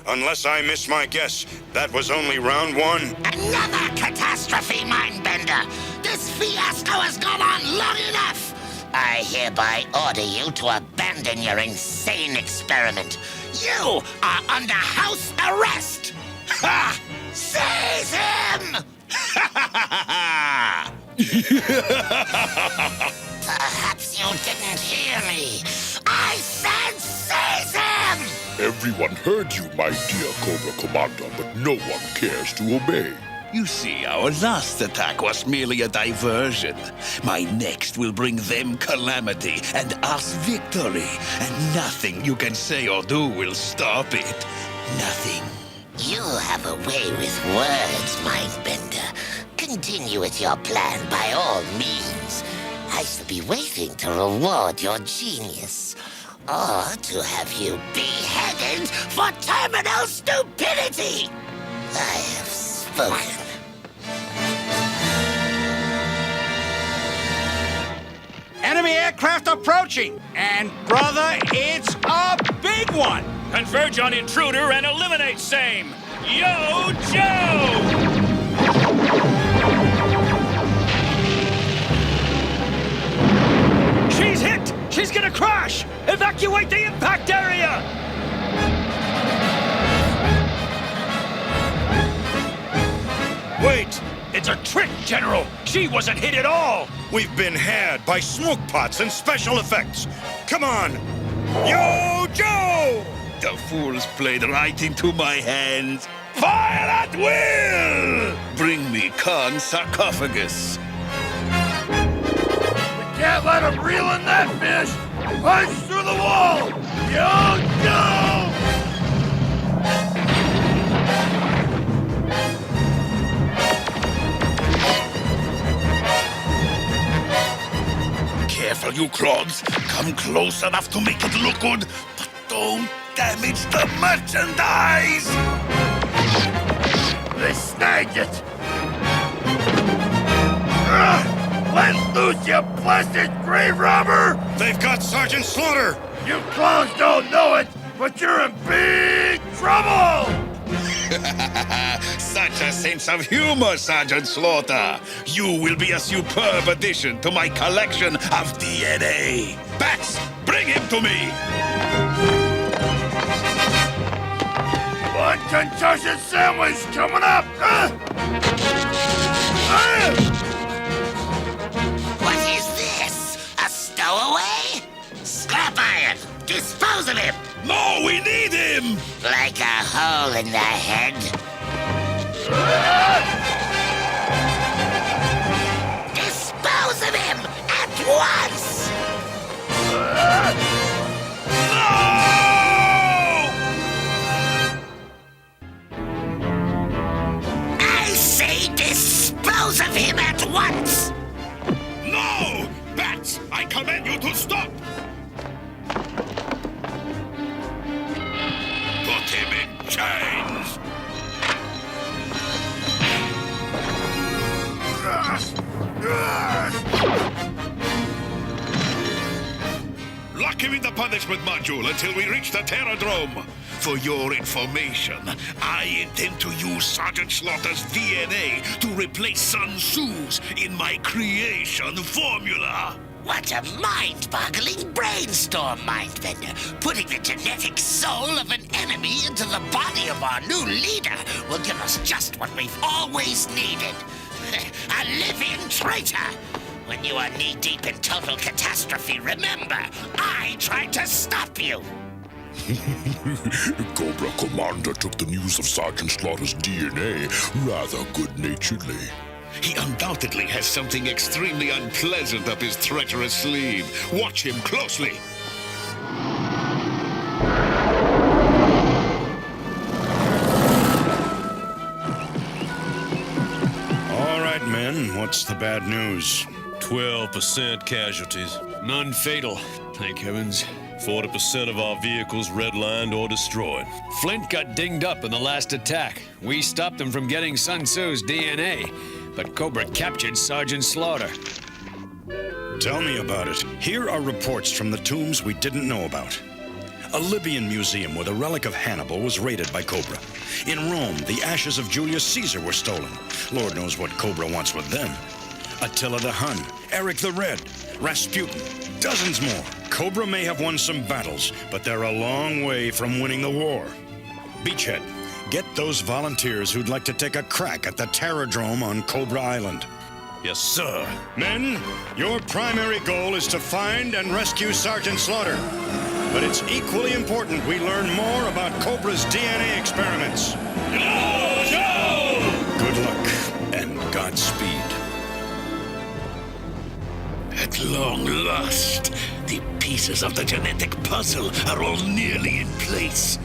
Unless I miss my guess, that was only round one. Another catastrophe, Mindbender! This fiasco has gone on long enough! I hereby order you to abandon your insane experiment. You are under house arrest! Ha! Seize him! Perhaps you didn't hear me. I said seize him! Everyone heard you, my dear Cobra Commander, but no one cares to obey. You see, our last attack was merely a diversion. My next will bring them calamity and us victory. And nothing you can say or do will stop it. Nothing. You have a way with words, Mindbender. Continue with your plan by all means. I shall be waiting to reward your genius. Or to have you beheaded for terminal stupidity. I have spoken. Enemy aircraft approaching! And, brother, it's a big one! Converge on intruder and eliminate same. Yo, Joe! She's hit! She's gonna crash! Evacuate the impact area! Wait! It's a trick, General! She wasn't hit at all! We've been had by smoke pots and special effects. Come on! Yo, Joe! The fools played right into my hands. Fire at will! Bring me Khan's sarcophagus. Can't let him reel in that fish! Punch through the wall! Yo, Joe! Careful, you clods. Come close enough to make it look good, but don't damage the merchandise! They snagged it! Let loose, you blasted grave robber! They've got Sergeant Slaughter! You clowns don't know it, but you're in big trouble! Such a sense of humor, Sergeant Slaughter. You will be a superb addition to my collection of DNA. Bats, bring him to me! One concussion sandwich coming up! What is this? A stowaway? Scrap iron! Dispose of him! No, we need him! Like a hole in the head. Dispose of him at once! I say dispose of him at once! No! Bats, I command you to stop! Put him in chains! Lock him in the punishment module until we reach the Terradrome. For your information, I intend to use Sergeant Slaughter's DNA to replace Sun Tzu's in my creation formula. What a mind-boggling brainstorm, Mindbender. Putting the genetic soul of an enemy into the body of our new leader will give us just what we've always needed. A living traitor! When you are knee-deep in total catastrophe, remember, I tried to stop you! Cobra Commander took the news of Sergeant Slaughter's DNA rather good-naturedly. He undoubtedly has something extremely unpleasant up his treacherous sleeve. Watch him closely. All right, men, what's the bad news? 12% casualties. None fatal, thank heavens. 40% of our vehicles redlined or destroyed. Flint got dinged up in the last attack. We stopped him from getting Sun Tzu's DNA, but Cobra captured Sergeant Slaughter. Tell me about it. Here are reports from the tombs we didn't know about. A Libyan museum with a relic of Hannibal was raided by Cobra. In Rome, the ashes of Julius Caesar were stolen. Lord knows what Cobra wants with them. Attila the Hun, Eric the Red, Rasputin, dozens more. Cobra may have won some battles, but they're a long way from winning the war. Beachhead, get those volunteers who'd like to take a crack at the Terrordrome on Cobra Island. Yes, sir. Men, your primary goal is to find and rescue Sergeant Slaughter. But it's equally important we learn more about Cobra's DNA experiments. Good luck, and Godspeed. At long last, the pieces of the genetic puzzle are all nearly in place.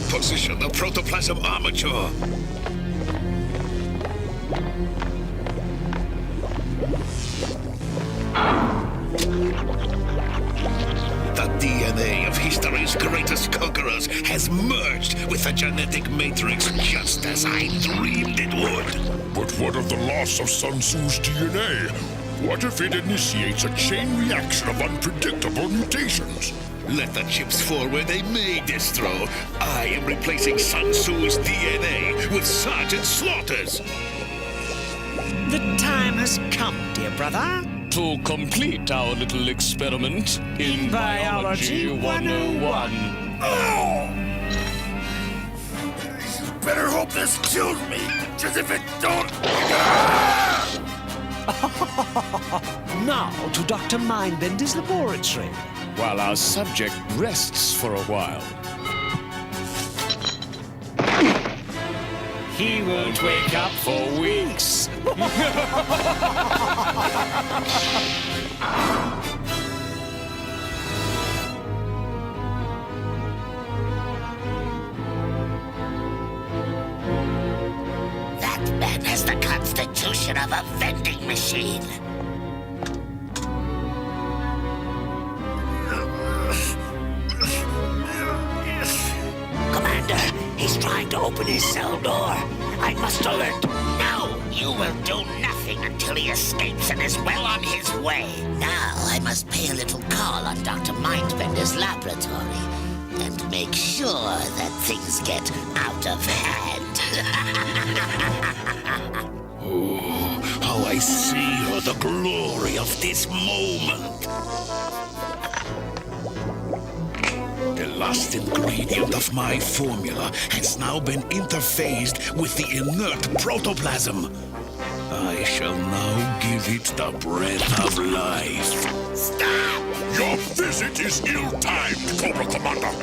Position the protoplasm armature. The DNA of history's greatest conquerors has merged with the genetic matrix just as I dreamed it would. But what of the loss of Sun Tzu's DNA? What if it initiates a chain reaction of unpredictable mutations? Let the chips fall where they may, Destro. I am replacing Sun Tzu's DNA with Sergeant Slaughter's. The time has come, dear brother. To complete our little experiment in Biology 101. Oh! Better hope this kills me, because if it don't... Now to Dr. Mindbender's laboratory. While our subject rests for a while. He won't wake up for weeks. That man has the constitution of a vending machine. Commander, he's trying to open his cell door. I must alert. No, you will do nothing until he escapes and is well on his way. Now I must pay a little call on Dr. Mindbender's laboratory and make sure that things get out of hand. Oh, how I see the glory of this moment. The last ingredient of my formula has now been interfaced with the inert protoplasm. I shall now give it the breath of life. Stop! Your visit is ill-timed, Cobra Commander.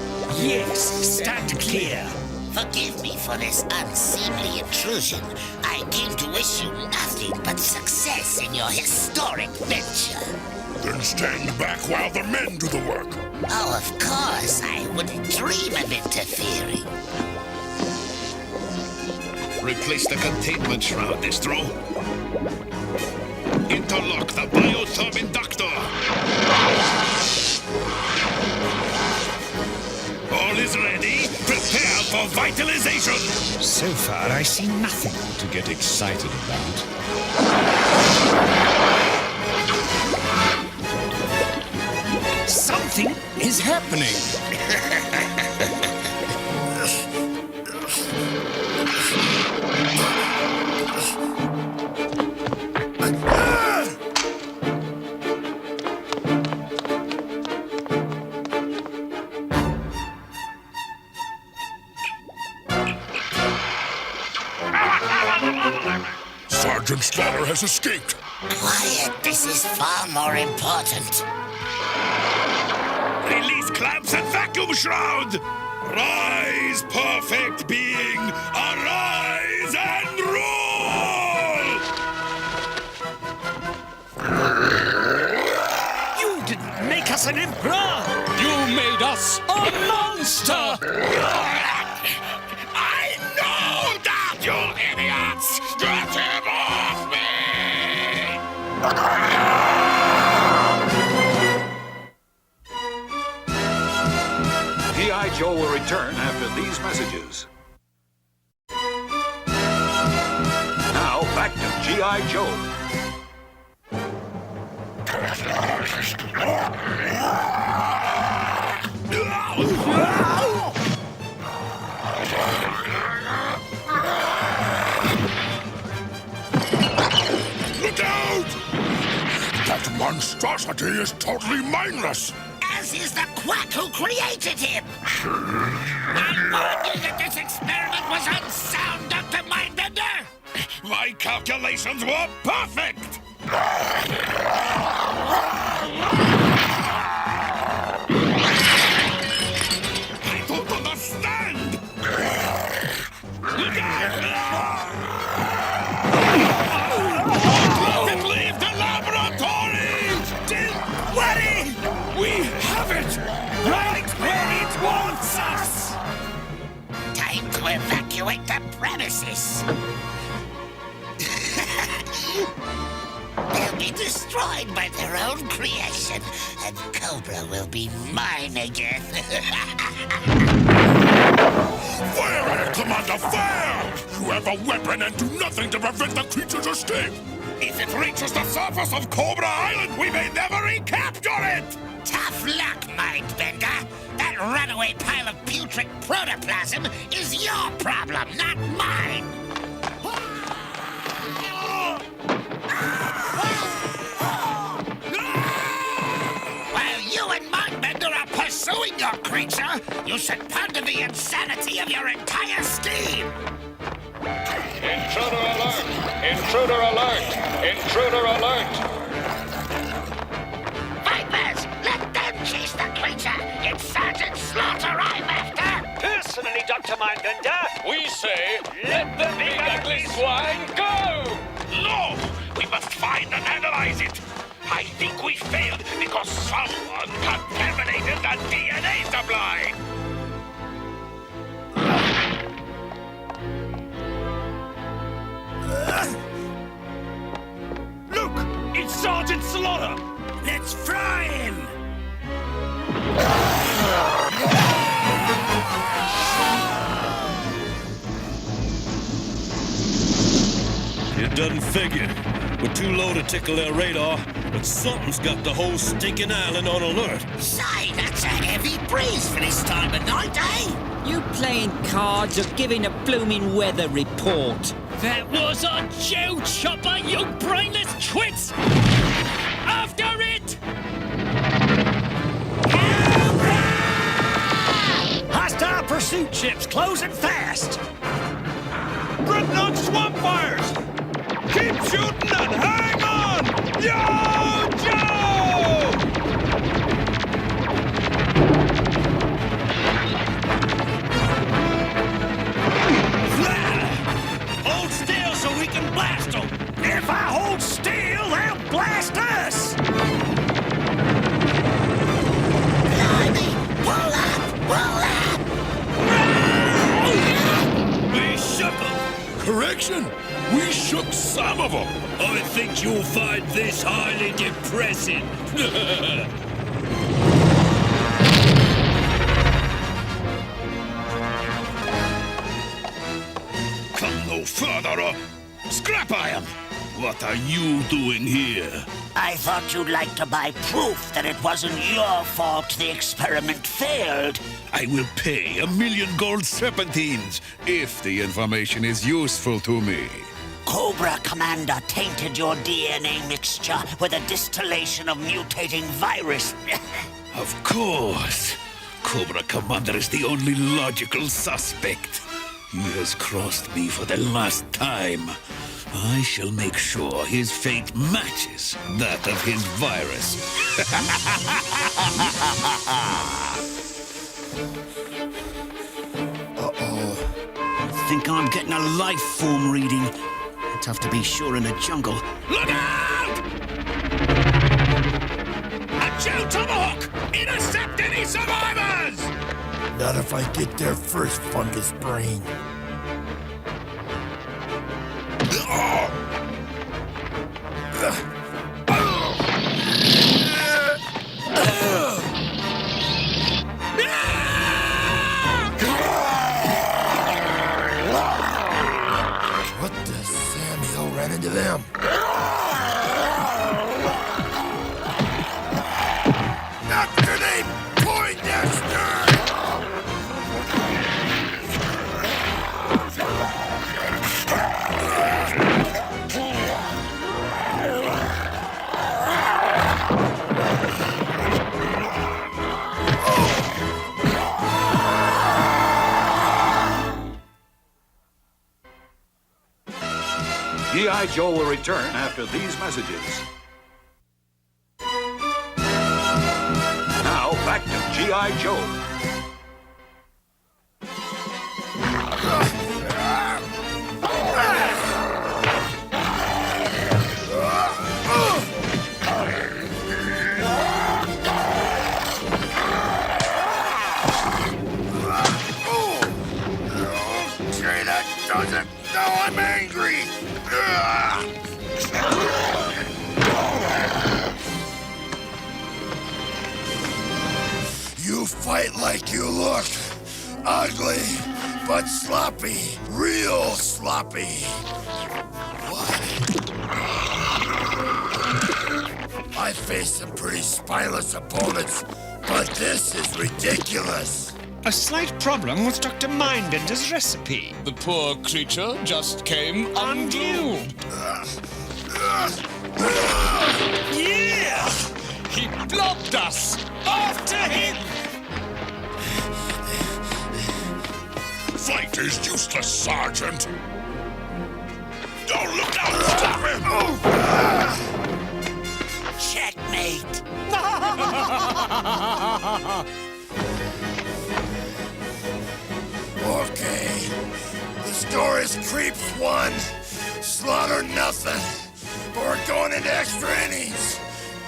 Yes, stand clear. Forgive me for this unseemly intrusion. I came to wish you nothing but success in your historic venture. Then stand back while the men do the work. Oh, of course. I wouldn't dream of interfering. Replace the containment shroud, Destro. Interlock the biotherm inductor. All is ready. Prepare for vitalization. So far, I see nothing to get excited about. Something is happening. Sergeant Slaughter has escaped. Quiet, this is far more important. Release clamps and vacuum shroud! Rise, perfect being! Arise and rule! You didn't make us an emperor! You made us a monster! I know that, you idiots! Get him off me! G.I. Joe will return after these messages. Now, back to G.I. Joe. Look out! That monstrosity is totally mindless. As is the quack who created him! I warned you that this experiment was unsound, Dr. Mindbender! My calculations were perfect! I don't understand! Don't leave the laboratory! Don't worry! We have it! Right where it wants us! Time to evacuate the premises! They'll be destroyed by their own creation, and Cobra will be mine again. Fire, Commander, fire! You have a weapon and do nothing to prevent the creature's escape. If it reaches the surface of Cobra Island, we may never recapture it! Tough luck, Mindbender. That runaway pile of putrid protoplasm is your problem, not mine. While you and Mindbender are pursuing your creature, you should ponder the insanity of your entire scheme. Intruder alert! Intruder alert! Intruder alert! Vipers, let them chase the creature. It's Sergeant Slaughter I'm after. Personally, Dr. Mindbender, we say, let the big ugly swine go! No! We must find and analyze it! I think we failed because someone contaminated the DNA supply! Look! It's Sergeant Slaughter! Let's fry him! It doesn't figure. We're too low to tickle their radar, but something's got the whole stinking island on alert. Say, that's a heavy breeze for this time of night, eh? You playing cards or giving a blooming weather report? That was a Joe chopper, you brainless twits! After it! Hostile pursuit ships closing fast! Dreadnought swamp fires! Keep shooting and hang on! Yo, Joe! Hold still so we can blast them! If I hold still, they'll blast us! Blimey! Pull up! Pull up! We shook them! Correction! We shook some of them. I think you'll find this highly depressing. Come no further or scrap iron! What are you doing here? I thought you'd like to buy proof that it wasn't your fault the experiment failed. I will pay 1,000,000 gold serpentines if the information is useful to me. Cobra Commander tainted your DNA mixture with a distillation of mutating virus. Of course. Cobra Commander is the only logical suspect. He has crossed me for the last time. I shall make sure his fate matches that of his virus. I think I'm getting a life form reading. Tough to be sure in the jungle. Look out! A Joe Tomahawk! Intercept any survivors! Not if I get there first, fungus brain. What the Samuel ran into them? After they Poindexter! G.I. Joe will return after these messages. Now, back to G.I. Joe. Okay, that does it. Now I'm angry. You fight like you look. Ugly, but sloppy. Real sloppy. What? I faced some pretty spineless opponents, but this is ridiculous. A slight problem with Dr. Mindbender's recipe. The poor creature just came unglued. Yeah! He blocked us! After him! Fight is useless, Sergeant. Don't look out! Stop him! Checkmate! Okay. The score is Creeps 1, Slaughter nothing. But we're going into extra innings.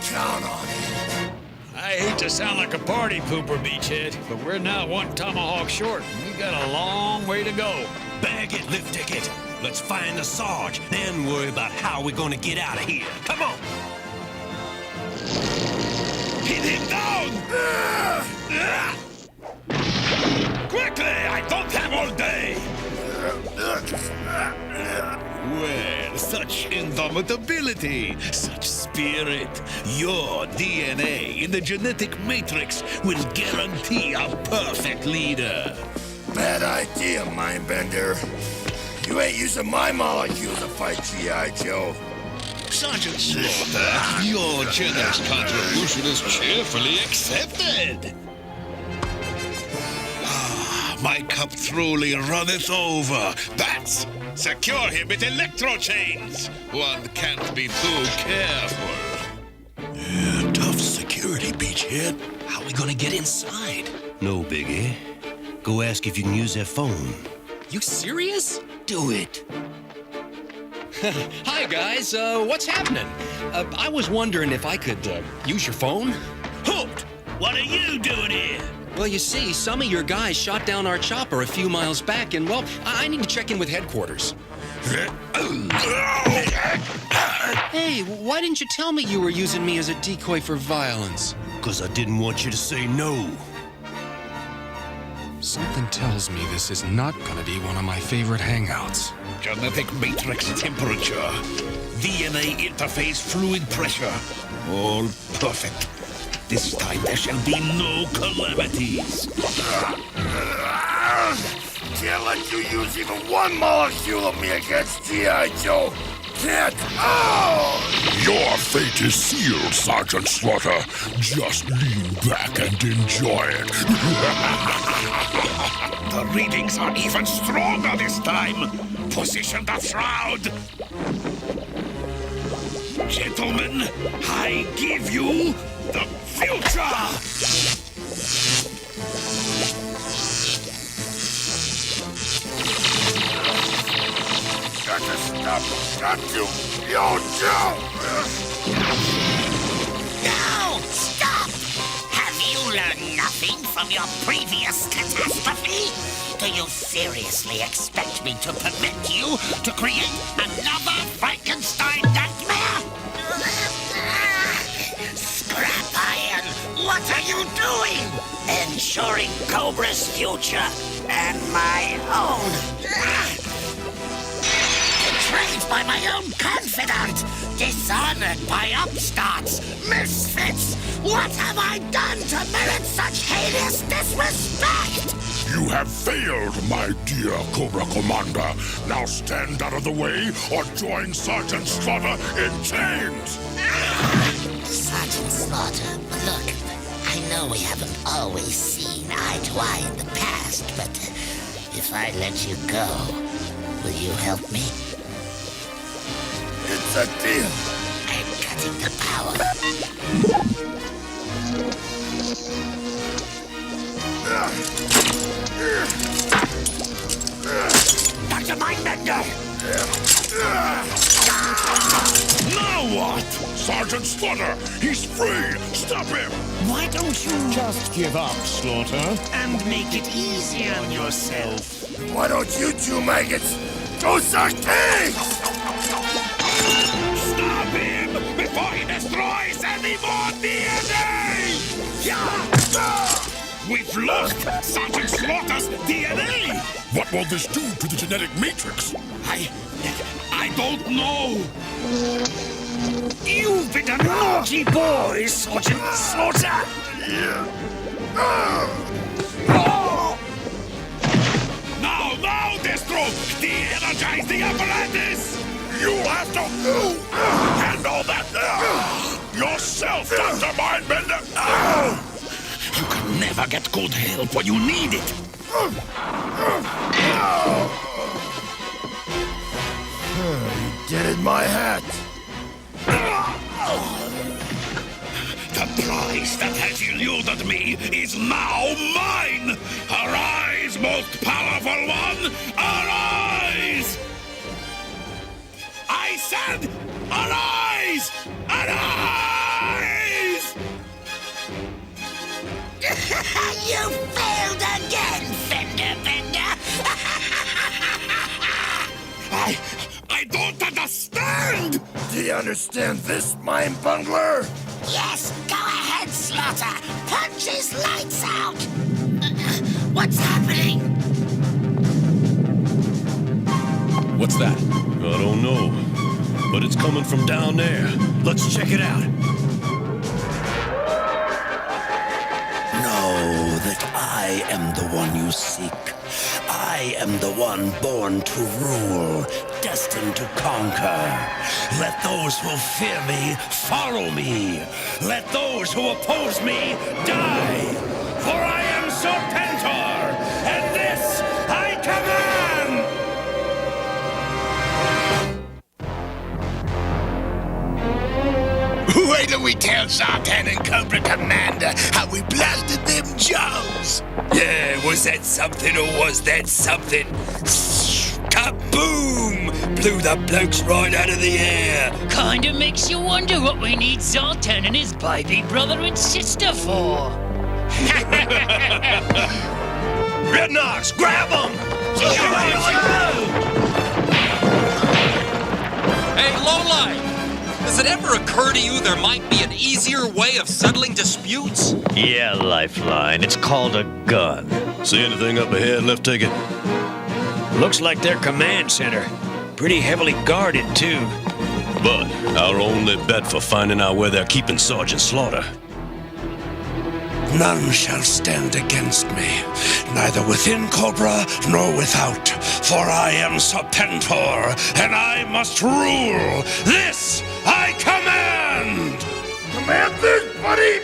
Count on it. I hate to sound like a party pooper, Beachhead, but we're now one tomahawk short. We got a long way to go. Bag it, lift ticket. Let's find the Sarge, then worry about how we're gonna get out of here. Come on! Hit him down! Quickly! I don't have all day! Well, such indomitability, such spirit. Your DNA in the genetic matrix will guarantee a perfect leader. Bad idea, Mindbender. You ain't using my molecules to fight G.I. Joe. Sergeant Slaughter, your generous contribution is cheerfully accepted. My cup truly runneth over. Bats, secure him with electro chains. One can't be too careful. Tough security, Beachhead. How are we gonna get inside? No, Biggie. Go ask if you can use their phone. You serious? Do it. Hi, guys. What's happening? I was wondering if I could use your phone. Holt, what are you doing here? Well, you see, some of your guys shot down our chopper a few miles back, and, well, I need to check in with headquarters. Hey, why didn't you tell me you were using me as a decoy for violence? Because I didn't want you to say no. Something tells me this is not gonna be one of my favorite hangouts. Genetic matrix temperature, DNA interface fluid pressure, all perfect. This time there shall be no calamities. Can't let you use even one molecule of me against G.I. Joe. Can't. Oh! Your fate is sealed, Sergeant Slaughter. Just lean back and enjoy it. The readings are even stronger this time. Position the shroud. Gentlemen, I give you the future! Gotta stop. Got to. Yo, Joe! No! Stop! Have you learned nothing from your previous catastrophe? Do you seriously expect me to permit you to create another Frankenstein nightmare? Scrap Iron, what are you doing? Ensuring Cobra's future and my own. Betrayed by my own confidant, dishonored by upstarts, misfits. What have I done to merit such heinous disrespect? You have failed, my dear Cobra Commander. Now stand out of the way or join Sergeant Slaughter in chains. Sergeant Slaughter, look, I know we haven't always seen eye to eye in the past, but if I let you go, will you help me? It's a deal. I'm cutting the power. Dr. Mindbender! Now what? Sergeant Slaughter, he's free. Stop him. Why don't you Just give up, Slaughter. and make it easier on yourself? Why don't you two maggots go suck pigs? Stop him before he destroys any more DNA! We've lost Sergeant Slaughter's DNA! What will this do to the genetic matrix? I don't know! You've been a naughty boy, Sergeant Slaughter! Now, Destro! De-energize the apparatus! You have to handle that yourself, Dr. Mindbender! You can never get good help when you need it! You dented my hat. The prize that has eluded me is now mine! Arise, most powerful one! Arise! I said, arise! Arise! You failed again, Fender Bender! I don't understand! Do you understand this, mind bungler? Yes, go ahead, Slaughter! Punch his lights out! What's happening? What's that? I don't know. But it's coming from down there. Let's check it out. Know that I am the one you seek. I am the one born to rule, destined to conquer. Let those who fear me follow me. Let those who oppose me die. For I am Serpentor, and this I command! Wait till we tell Zartan and Cobra Commander how we blasted them jaws. Yeah, was that something or was that something? Kaboom! Blew the blokes right out of the air. Kinda makes you wonder what we need Zartan and his baby brother and sister for. Red Knox, grab him! Hey, Lowlight! Does it ever occur to you there might be an easier way of settling disputes? Yeah, Lifeline. It's called a gun. See anything up ahead, Left Ticket? Looks like their command center. Pretty heavily guarded, too. But our only bet for finding out where they're keeping Sergeant Slaughter. None shall stand against me, neither within Cobra nor without. For I am Serpentor, and I must rule. This I command! Command this, buddy!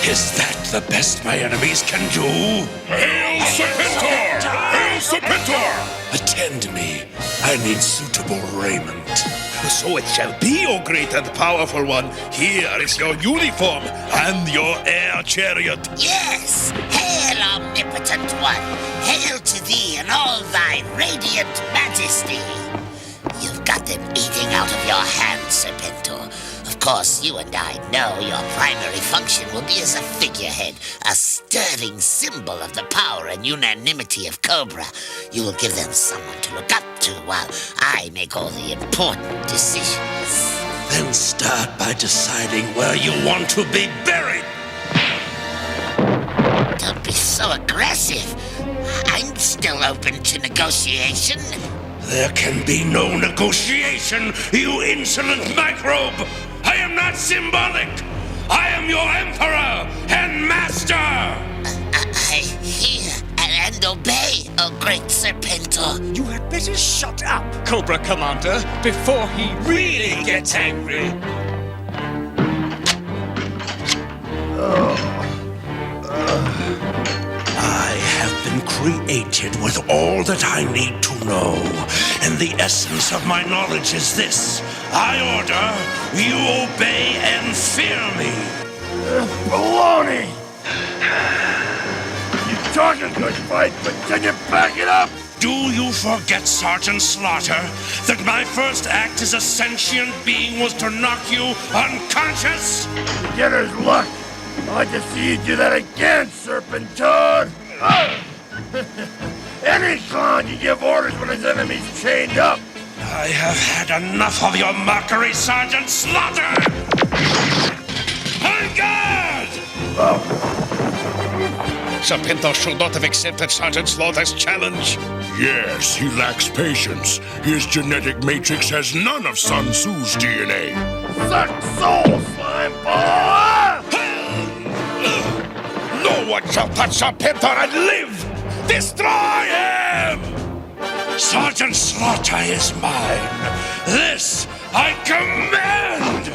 Is that the best my enemies can do? Hail Serpentor! Hail Serpentor! Attend me. I need suitable raiment. So it shall be, O great and powerful one. Here is your uniform and your air chariot. Yes! Hail, omnipotent one! Hail to thee in all thy radiant majesty! You've got them eating out of your hands, Serpentor. Of course, you and I know your primary function will be as a figurehead, a sterling symbol of the power and unanimity of Cobra. You will give them someone to look up to while I make all the important decisions. Then start by deciding where you want to be buried. Don't be so aggressive. I'm still open to negotiation. There can be no negotiation, you insolent microbe! I am not symbolic! I am your emperor and master! I hear and obey, O great Serpentor. You had better shut up, Cobra Commander, before he really gets angry. I have been created with all that I need to know, and the essence of my knowledge is this. I order, you obey and fear me. Baloney! You talk a good fight, but can you back it up? Do you forget, Sergeant Slaughter, that my first act as a sentient being was to knock you unconscious? Beginner's luck. I'd like to see you do that again, Serpentor. Any clown can give orders when his enemy's chained up. I have had enough of your mockery, Sergeant Slaughter! On guard! Serpentor should not have accepted Sergeant Slaughter's challenge. Yes, he lacks patience. His genetic matrix has none of Sun Tzu's DNA. Suck soul, slime ball! No one shall touch Serpentor and live! Destroy him! Sergeant Slaughter is mine. This I command!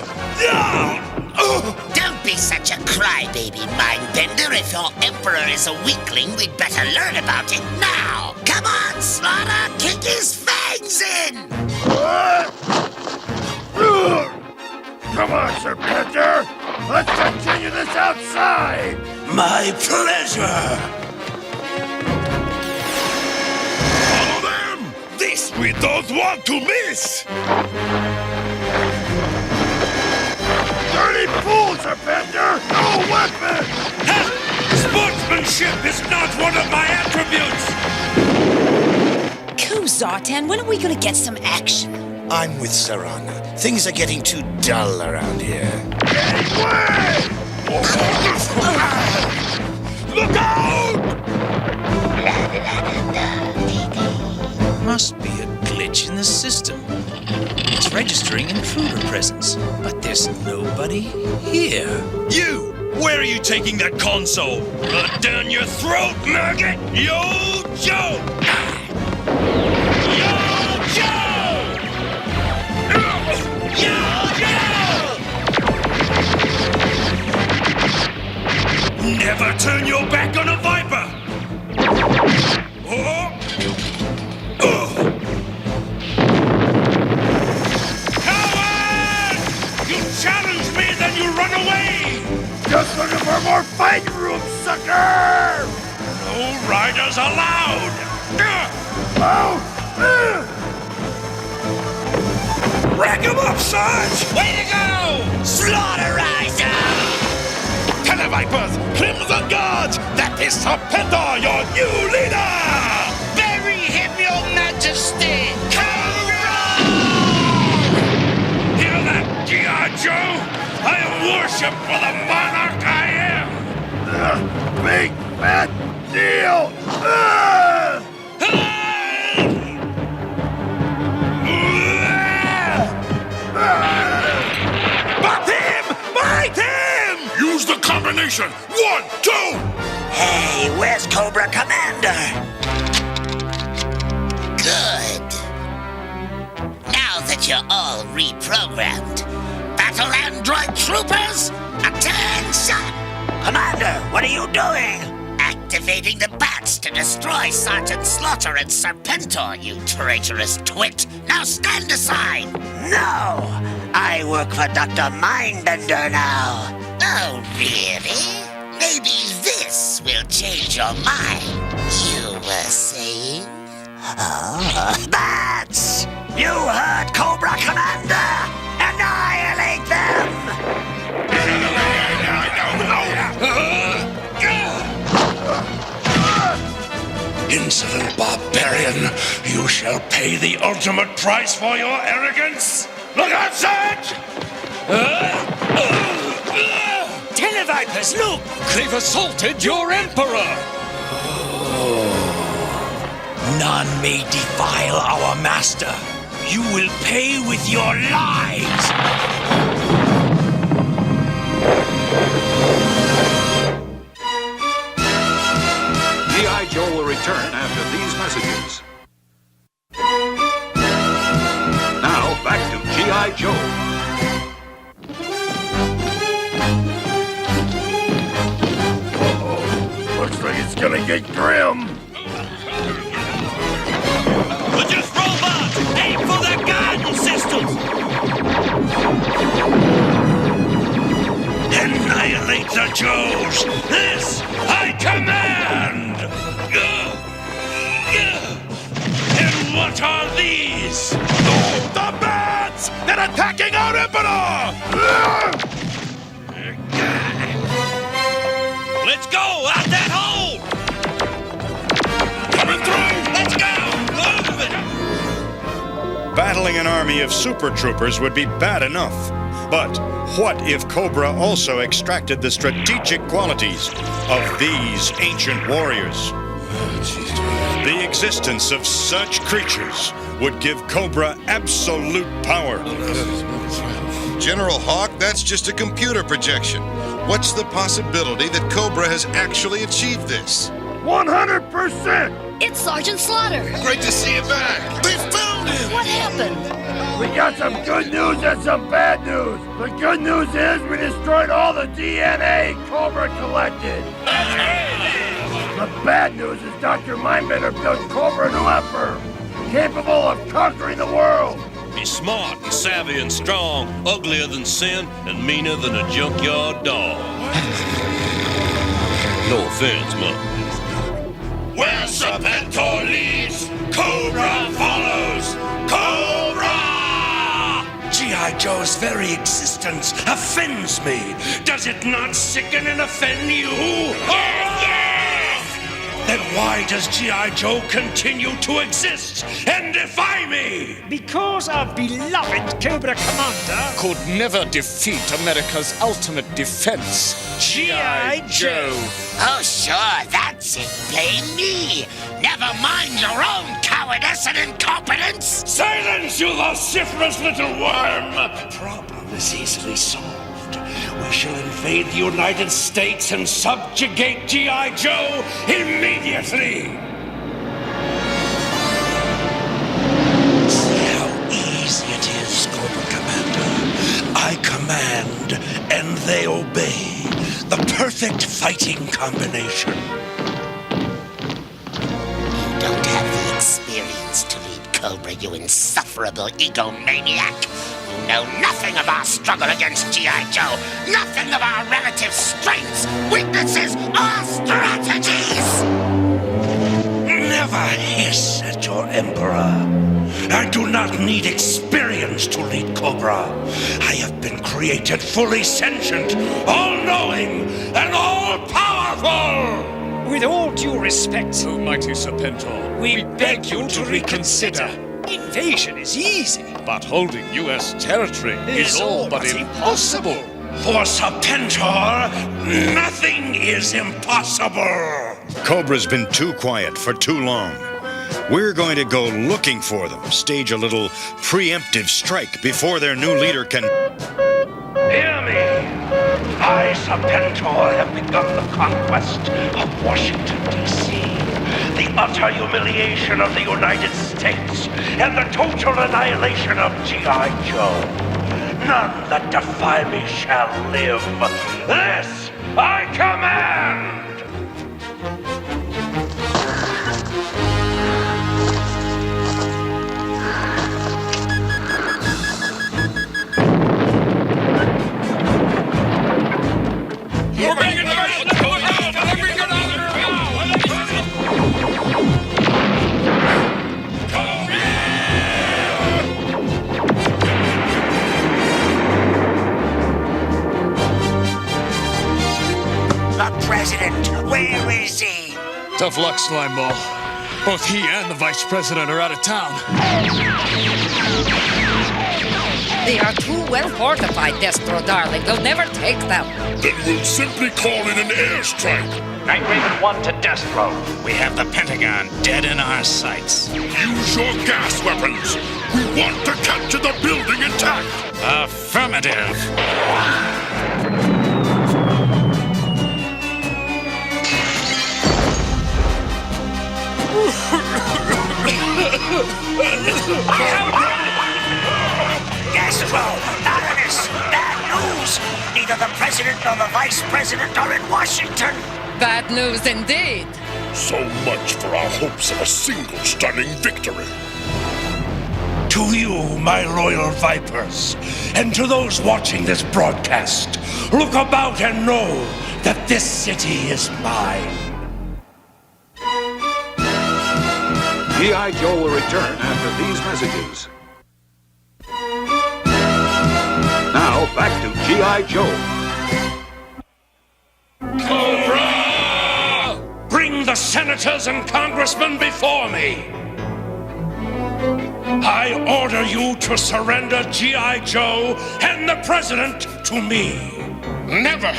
Don't be such a crybaby, Mindbender. If your emperor is a weakling, we'd better learn about it now. Come on, Slaughter, kick his fangs in! Come on, Serpentor. Let's continue this outside. My pleasure. Follow them! This we don't want to miss! Dirty fool, Serpentor! No weapon! Sportsmanship is not one of my attributes! Cool, Zartan, when are we gonna get some action? I'm with Sarana. Things are getting too dull around here. Look out! Must be a glitch in the system. It's registering intruder presence, but there's nobody here. You! Where are you taking that console? Run down your throat, maggot! Yo, Joe! Yo, Joe! Yo, Joe! Never turn your back on a Viper! Oh! Coward! You challenge me, then you run away! Just looking for more fighting room, sucker! No riders allowed! Rack him up, Sarge! Way to go! Slaughterizer! Televipers, Crimson Guards, that is Serpentor, your new leader! Bury him, your majesty! Hear that, G.I. Joe? I worship for the monarch I am! Big fat deal! Bite him! Bite him! Use the combination! 1, 2! Hey, where's Cobra Commander? Good. Now that you're all reprogrammed, battle android troopers, attention! Command Commander, what are you doing? Activating the bats to destroy Sergeant Slaughter and Serpentor, you traitorous twit. Now stand aside. No, I work for Dr. Mindbender now. Oh, really? Maybe this will change your mind. You were saying? Oh, bats! You heard Cobra, Commander! Annihilate them! Insolent barbarian, you shall pay the ultimate price for your arrogance! Look out, Sarge! Televipers, look! They've assaulted your Emperor! None may defile our master. You will pay with your lives! G.I. Joe will return after these messages. Now, back to G.I. Joe. Looks like it's gonna get grim. We're just robots! Aim for the guidance systems! Annihilate the Joes! This I command! And what are these? The bats! They're attacking our Emperor! Let's go! Out that hole! Coming through! Let's go! Move it! Battling an army of super troopers would be bad enough. But what if Cobra also extracted the strategic qualities of these ancient warriors? The existence of such creatures would give Cobra absolute power. General Hawk, that's just a computer projection. What's the possibility that Cobra has actually achieved this? 100%! It's Sergeant Slaughter. Great to see you back. They found him! What happened? We got some good news and some bad news. The good news is we destroyed all the DNA Cobra collected. The bad news is Dr. Mindbender built Cobra New Emperor, capable of conquering the world. Be smart and savvy and strong, uglier than sin, and meaner than a junkyard dog. No offense, Mom. Where Serpentor leads, Cobra follows! Cobra! G.I. Joe's very existence offends me. Does it not sicken and offend you? Yes! Then why does G.I. Joe continue to exist and defy me? Because our beloved Cobra Commander Could never defeat America's ultimate defense. G.I. Joe. Oh, sure, that's it. Blame me. Never mind your own cowardice and incompetence. Silence, you vociferous little worm! The problem is easily solved. We shall invade the United States and subjugate G.I. Joe immediately! See how easy it is, Cobra Commander. I command, and they obey. The perfect fighting combination. You don't have the experience to lead Cobra, you insufferable egomaniac. You know nothing of our struggle against G.I. Joe, nothing of our relative strengths, weaknesses, or strategies! Never hiss at your Emperor. I do not need experience to lead Cobra. I have been created fully sentient, all-knowing, and all-powerful! With all due respect, O mighty Serpentor, we beg you to reconsider. Invasion is easy, But holding U.S. territory is all but impossible. For Serpentor, nothing is impossible! Cobra's been too quiet for too long. We're going to go looking for them, stage a little preemptive strike before their new leader can... Hear me! I, Serpentor, have begun the conquest of Washington, D.C., the utter humiliation of the United States, and the total annihilation of G.I. Joe. None that defy me shall live. This I command! The president, where is he? Tough luck, Slimeball. Both he and the vice president are out of town. They are too well fortified, Destro, darling. They'll never take them. Then we'll simply call in an airstrike. Night Raven 1 to Destro. We have the Pentagon dead in our sights. Use your gas weapons. We want to capture the building intact. Affirmative. Destro, Baroness, bad news. Neither the president nor the vice president are in Washington. Bad news indeed. So much for our hopes of a single stunning victory. To you, my loyal Vipers, and to those watching this broadcast, look about and know that this city is mine. G.I. Joe will return after these messages. Now, back to G.I. Joe. Cobra! Bring the senators and congressmen before me. I order you to surrender G.I. Joe and the president to me. Never!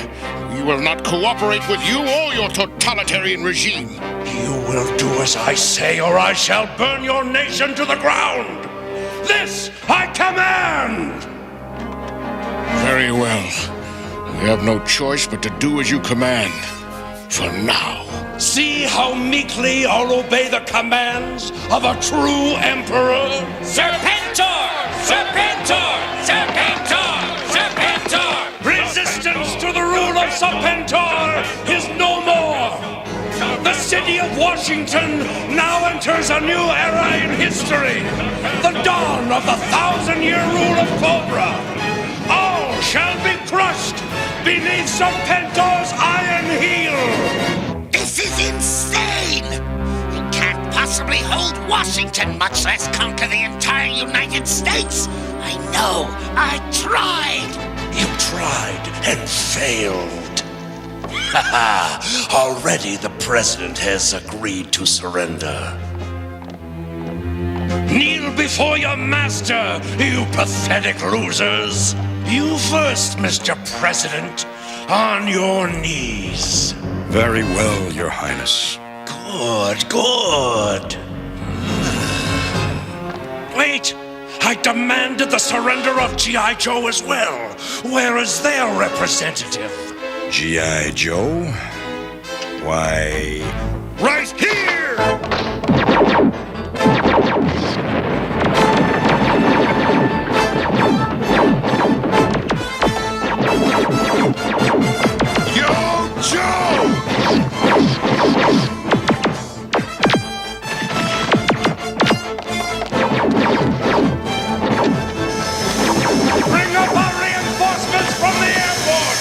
We will not cooperate with you or your totalitarian regime. You will do as I say, or I shall burn your nation to the ground. This I command! Very well. We have no choice but to do as you command. For now. See how meekly I'll obey the commands of a true emperor? Serpentor! Serpentor! Serpentor! Serpentor! Resistance to the rule of Serpentor is no more! The city of Washington now enters a new era in history! The dawn of the 1,000-year rule of Cobra! All shall be crushed beneath Serpentor's iron heel! This is insane! You can't possibly hold Washington, much less conquer the entire United States! I know! I tried! You tried and failed. Haha! Already the president has agreed to surrender. Kneel before your master, you pathetic losers! You first, Mr. President, on your knees. Very well, Your Highness. Good, good. Wait! I demanded the surrender of G.I. Joe as well. Where is their representative? G.I. Joe? Why... Right here! Yo, Joe! Bring up our reinforcements from the airport!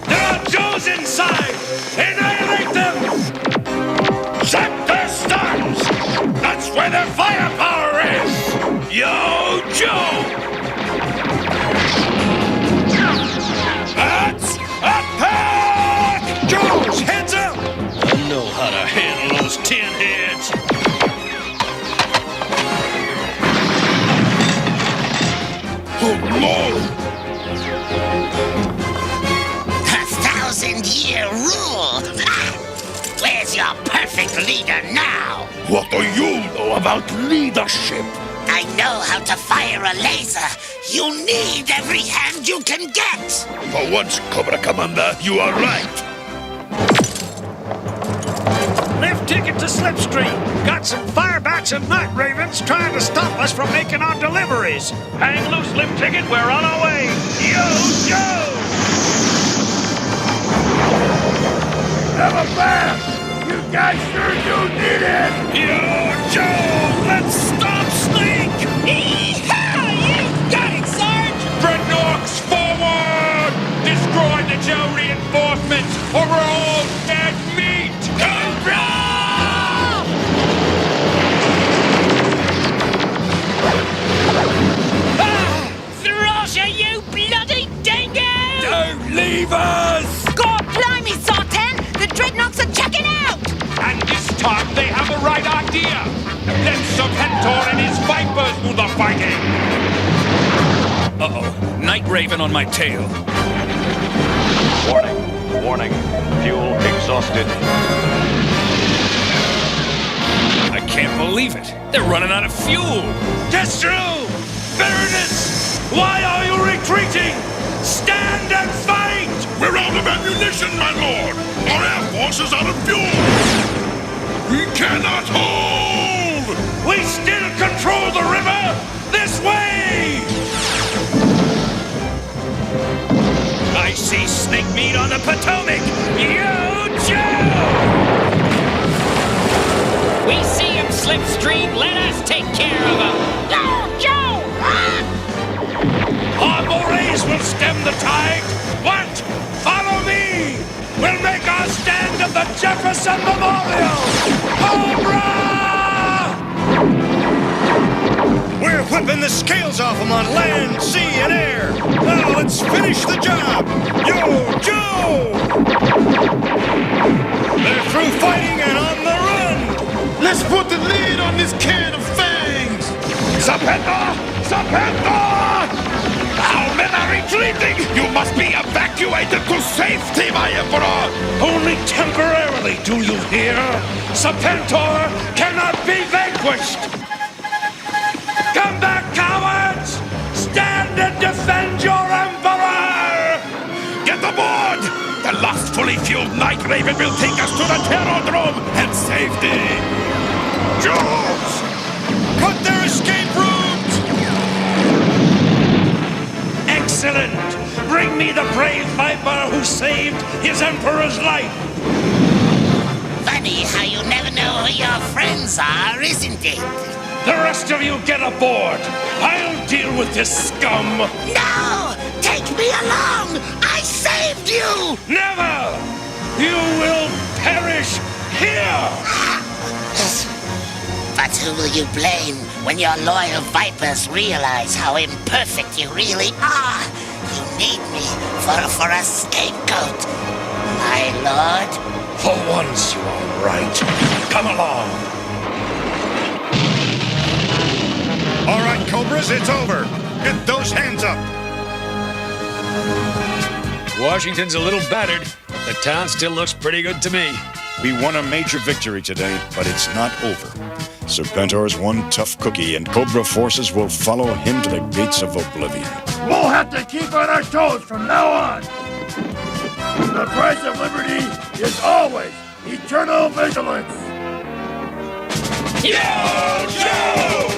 There are Joes inside! Annihilate them! Set their stuns! That's where their firepower is! Yo, Joe! That's attack! Joes, heads up! I know how to handle those tin heads. Oh, Lord! The 1,000-year rule! Ah! Where's your perfect leader now? What do you know about leadership? I know how to fire a laser. You need every hand you can get. For once, Cobra Commander, you are right. Lift ticket to Slipstream. Got some firebats and night ravens trying to stop us from making our deliveries. Hang loose, lift ticket. We're on our way. Yo, Joe! Have a bath! You guys sure do need it! Yo, Joe! Let's stop Snake! Yee-haw! You got it, Sarge! Dreadnoughts, forward! Destroy the Joe reinforcements, or we're all dead meat! Cobra! Thrasher, you bloody dingo! Don't leave us! God blimey, Sartan! Serpentor and his Vipers do the fighting! Uh-oh. Night Raven on my tail. Warning. Warning. Fuel exhausted. I can't believe it. They're running out of fuel. Destro! Baroness! Why are you retreating? Stand and fight! We're out of ammunition, my lord! Our air force is out of fuel! We cannot hold! We still control the river! This way! I see snake meat on the Potomac! Yo, Joe! We see him, Slipstream. Let us take care of him. Go, Joe! Our morays will stem the tide. What? Follow me! We'll make our stand at the Jefferson Memorial! Cobra! We're whipping the scales off them on land, sea, and air. Now let's finish the job. Yo, Joe! They're through fighting and on the run. Let's put the lid on this can of fangs! Serpentor! Serpentor! Our men are retreating! You must be evacuated to safety, my Emperor! Only temporarily, do you hear? Serpentor cannot be vanquished! Come back, cowards! Stand and defend your Emperor! Get aboard! The last fully fueled Night Raven will take us to the Terrodrome and safety! Jones! Cut their escape routes! Excellent! Bring me the brave Viper who saved his Emperor's life! Funny how you never know who your friends are, isn't it? The rest of you get aboard! I'll deal with this scum! No! Take me along! I saved you! Never! You will perish here! But who will you blame when your loyal Vipers realize how imperfect you really are? You need me for a scapegoat, my lord. For once you are right. Come along! All right, Cobras, it's over. Get those hands up. Washington's a little battered. The town still looks pretty good to me. We won a major victory today, but it's not over. Serpentor's one tough cookie, and Cobra forces will follow him to the gates of oblivion. We'll have to keep on our toes from now on. The price of liberty is always eternal vigilance. Yo, Joe!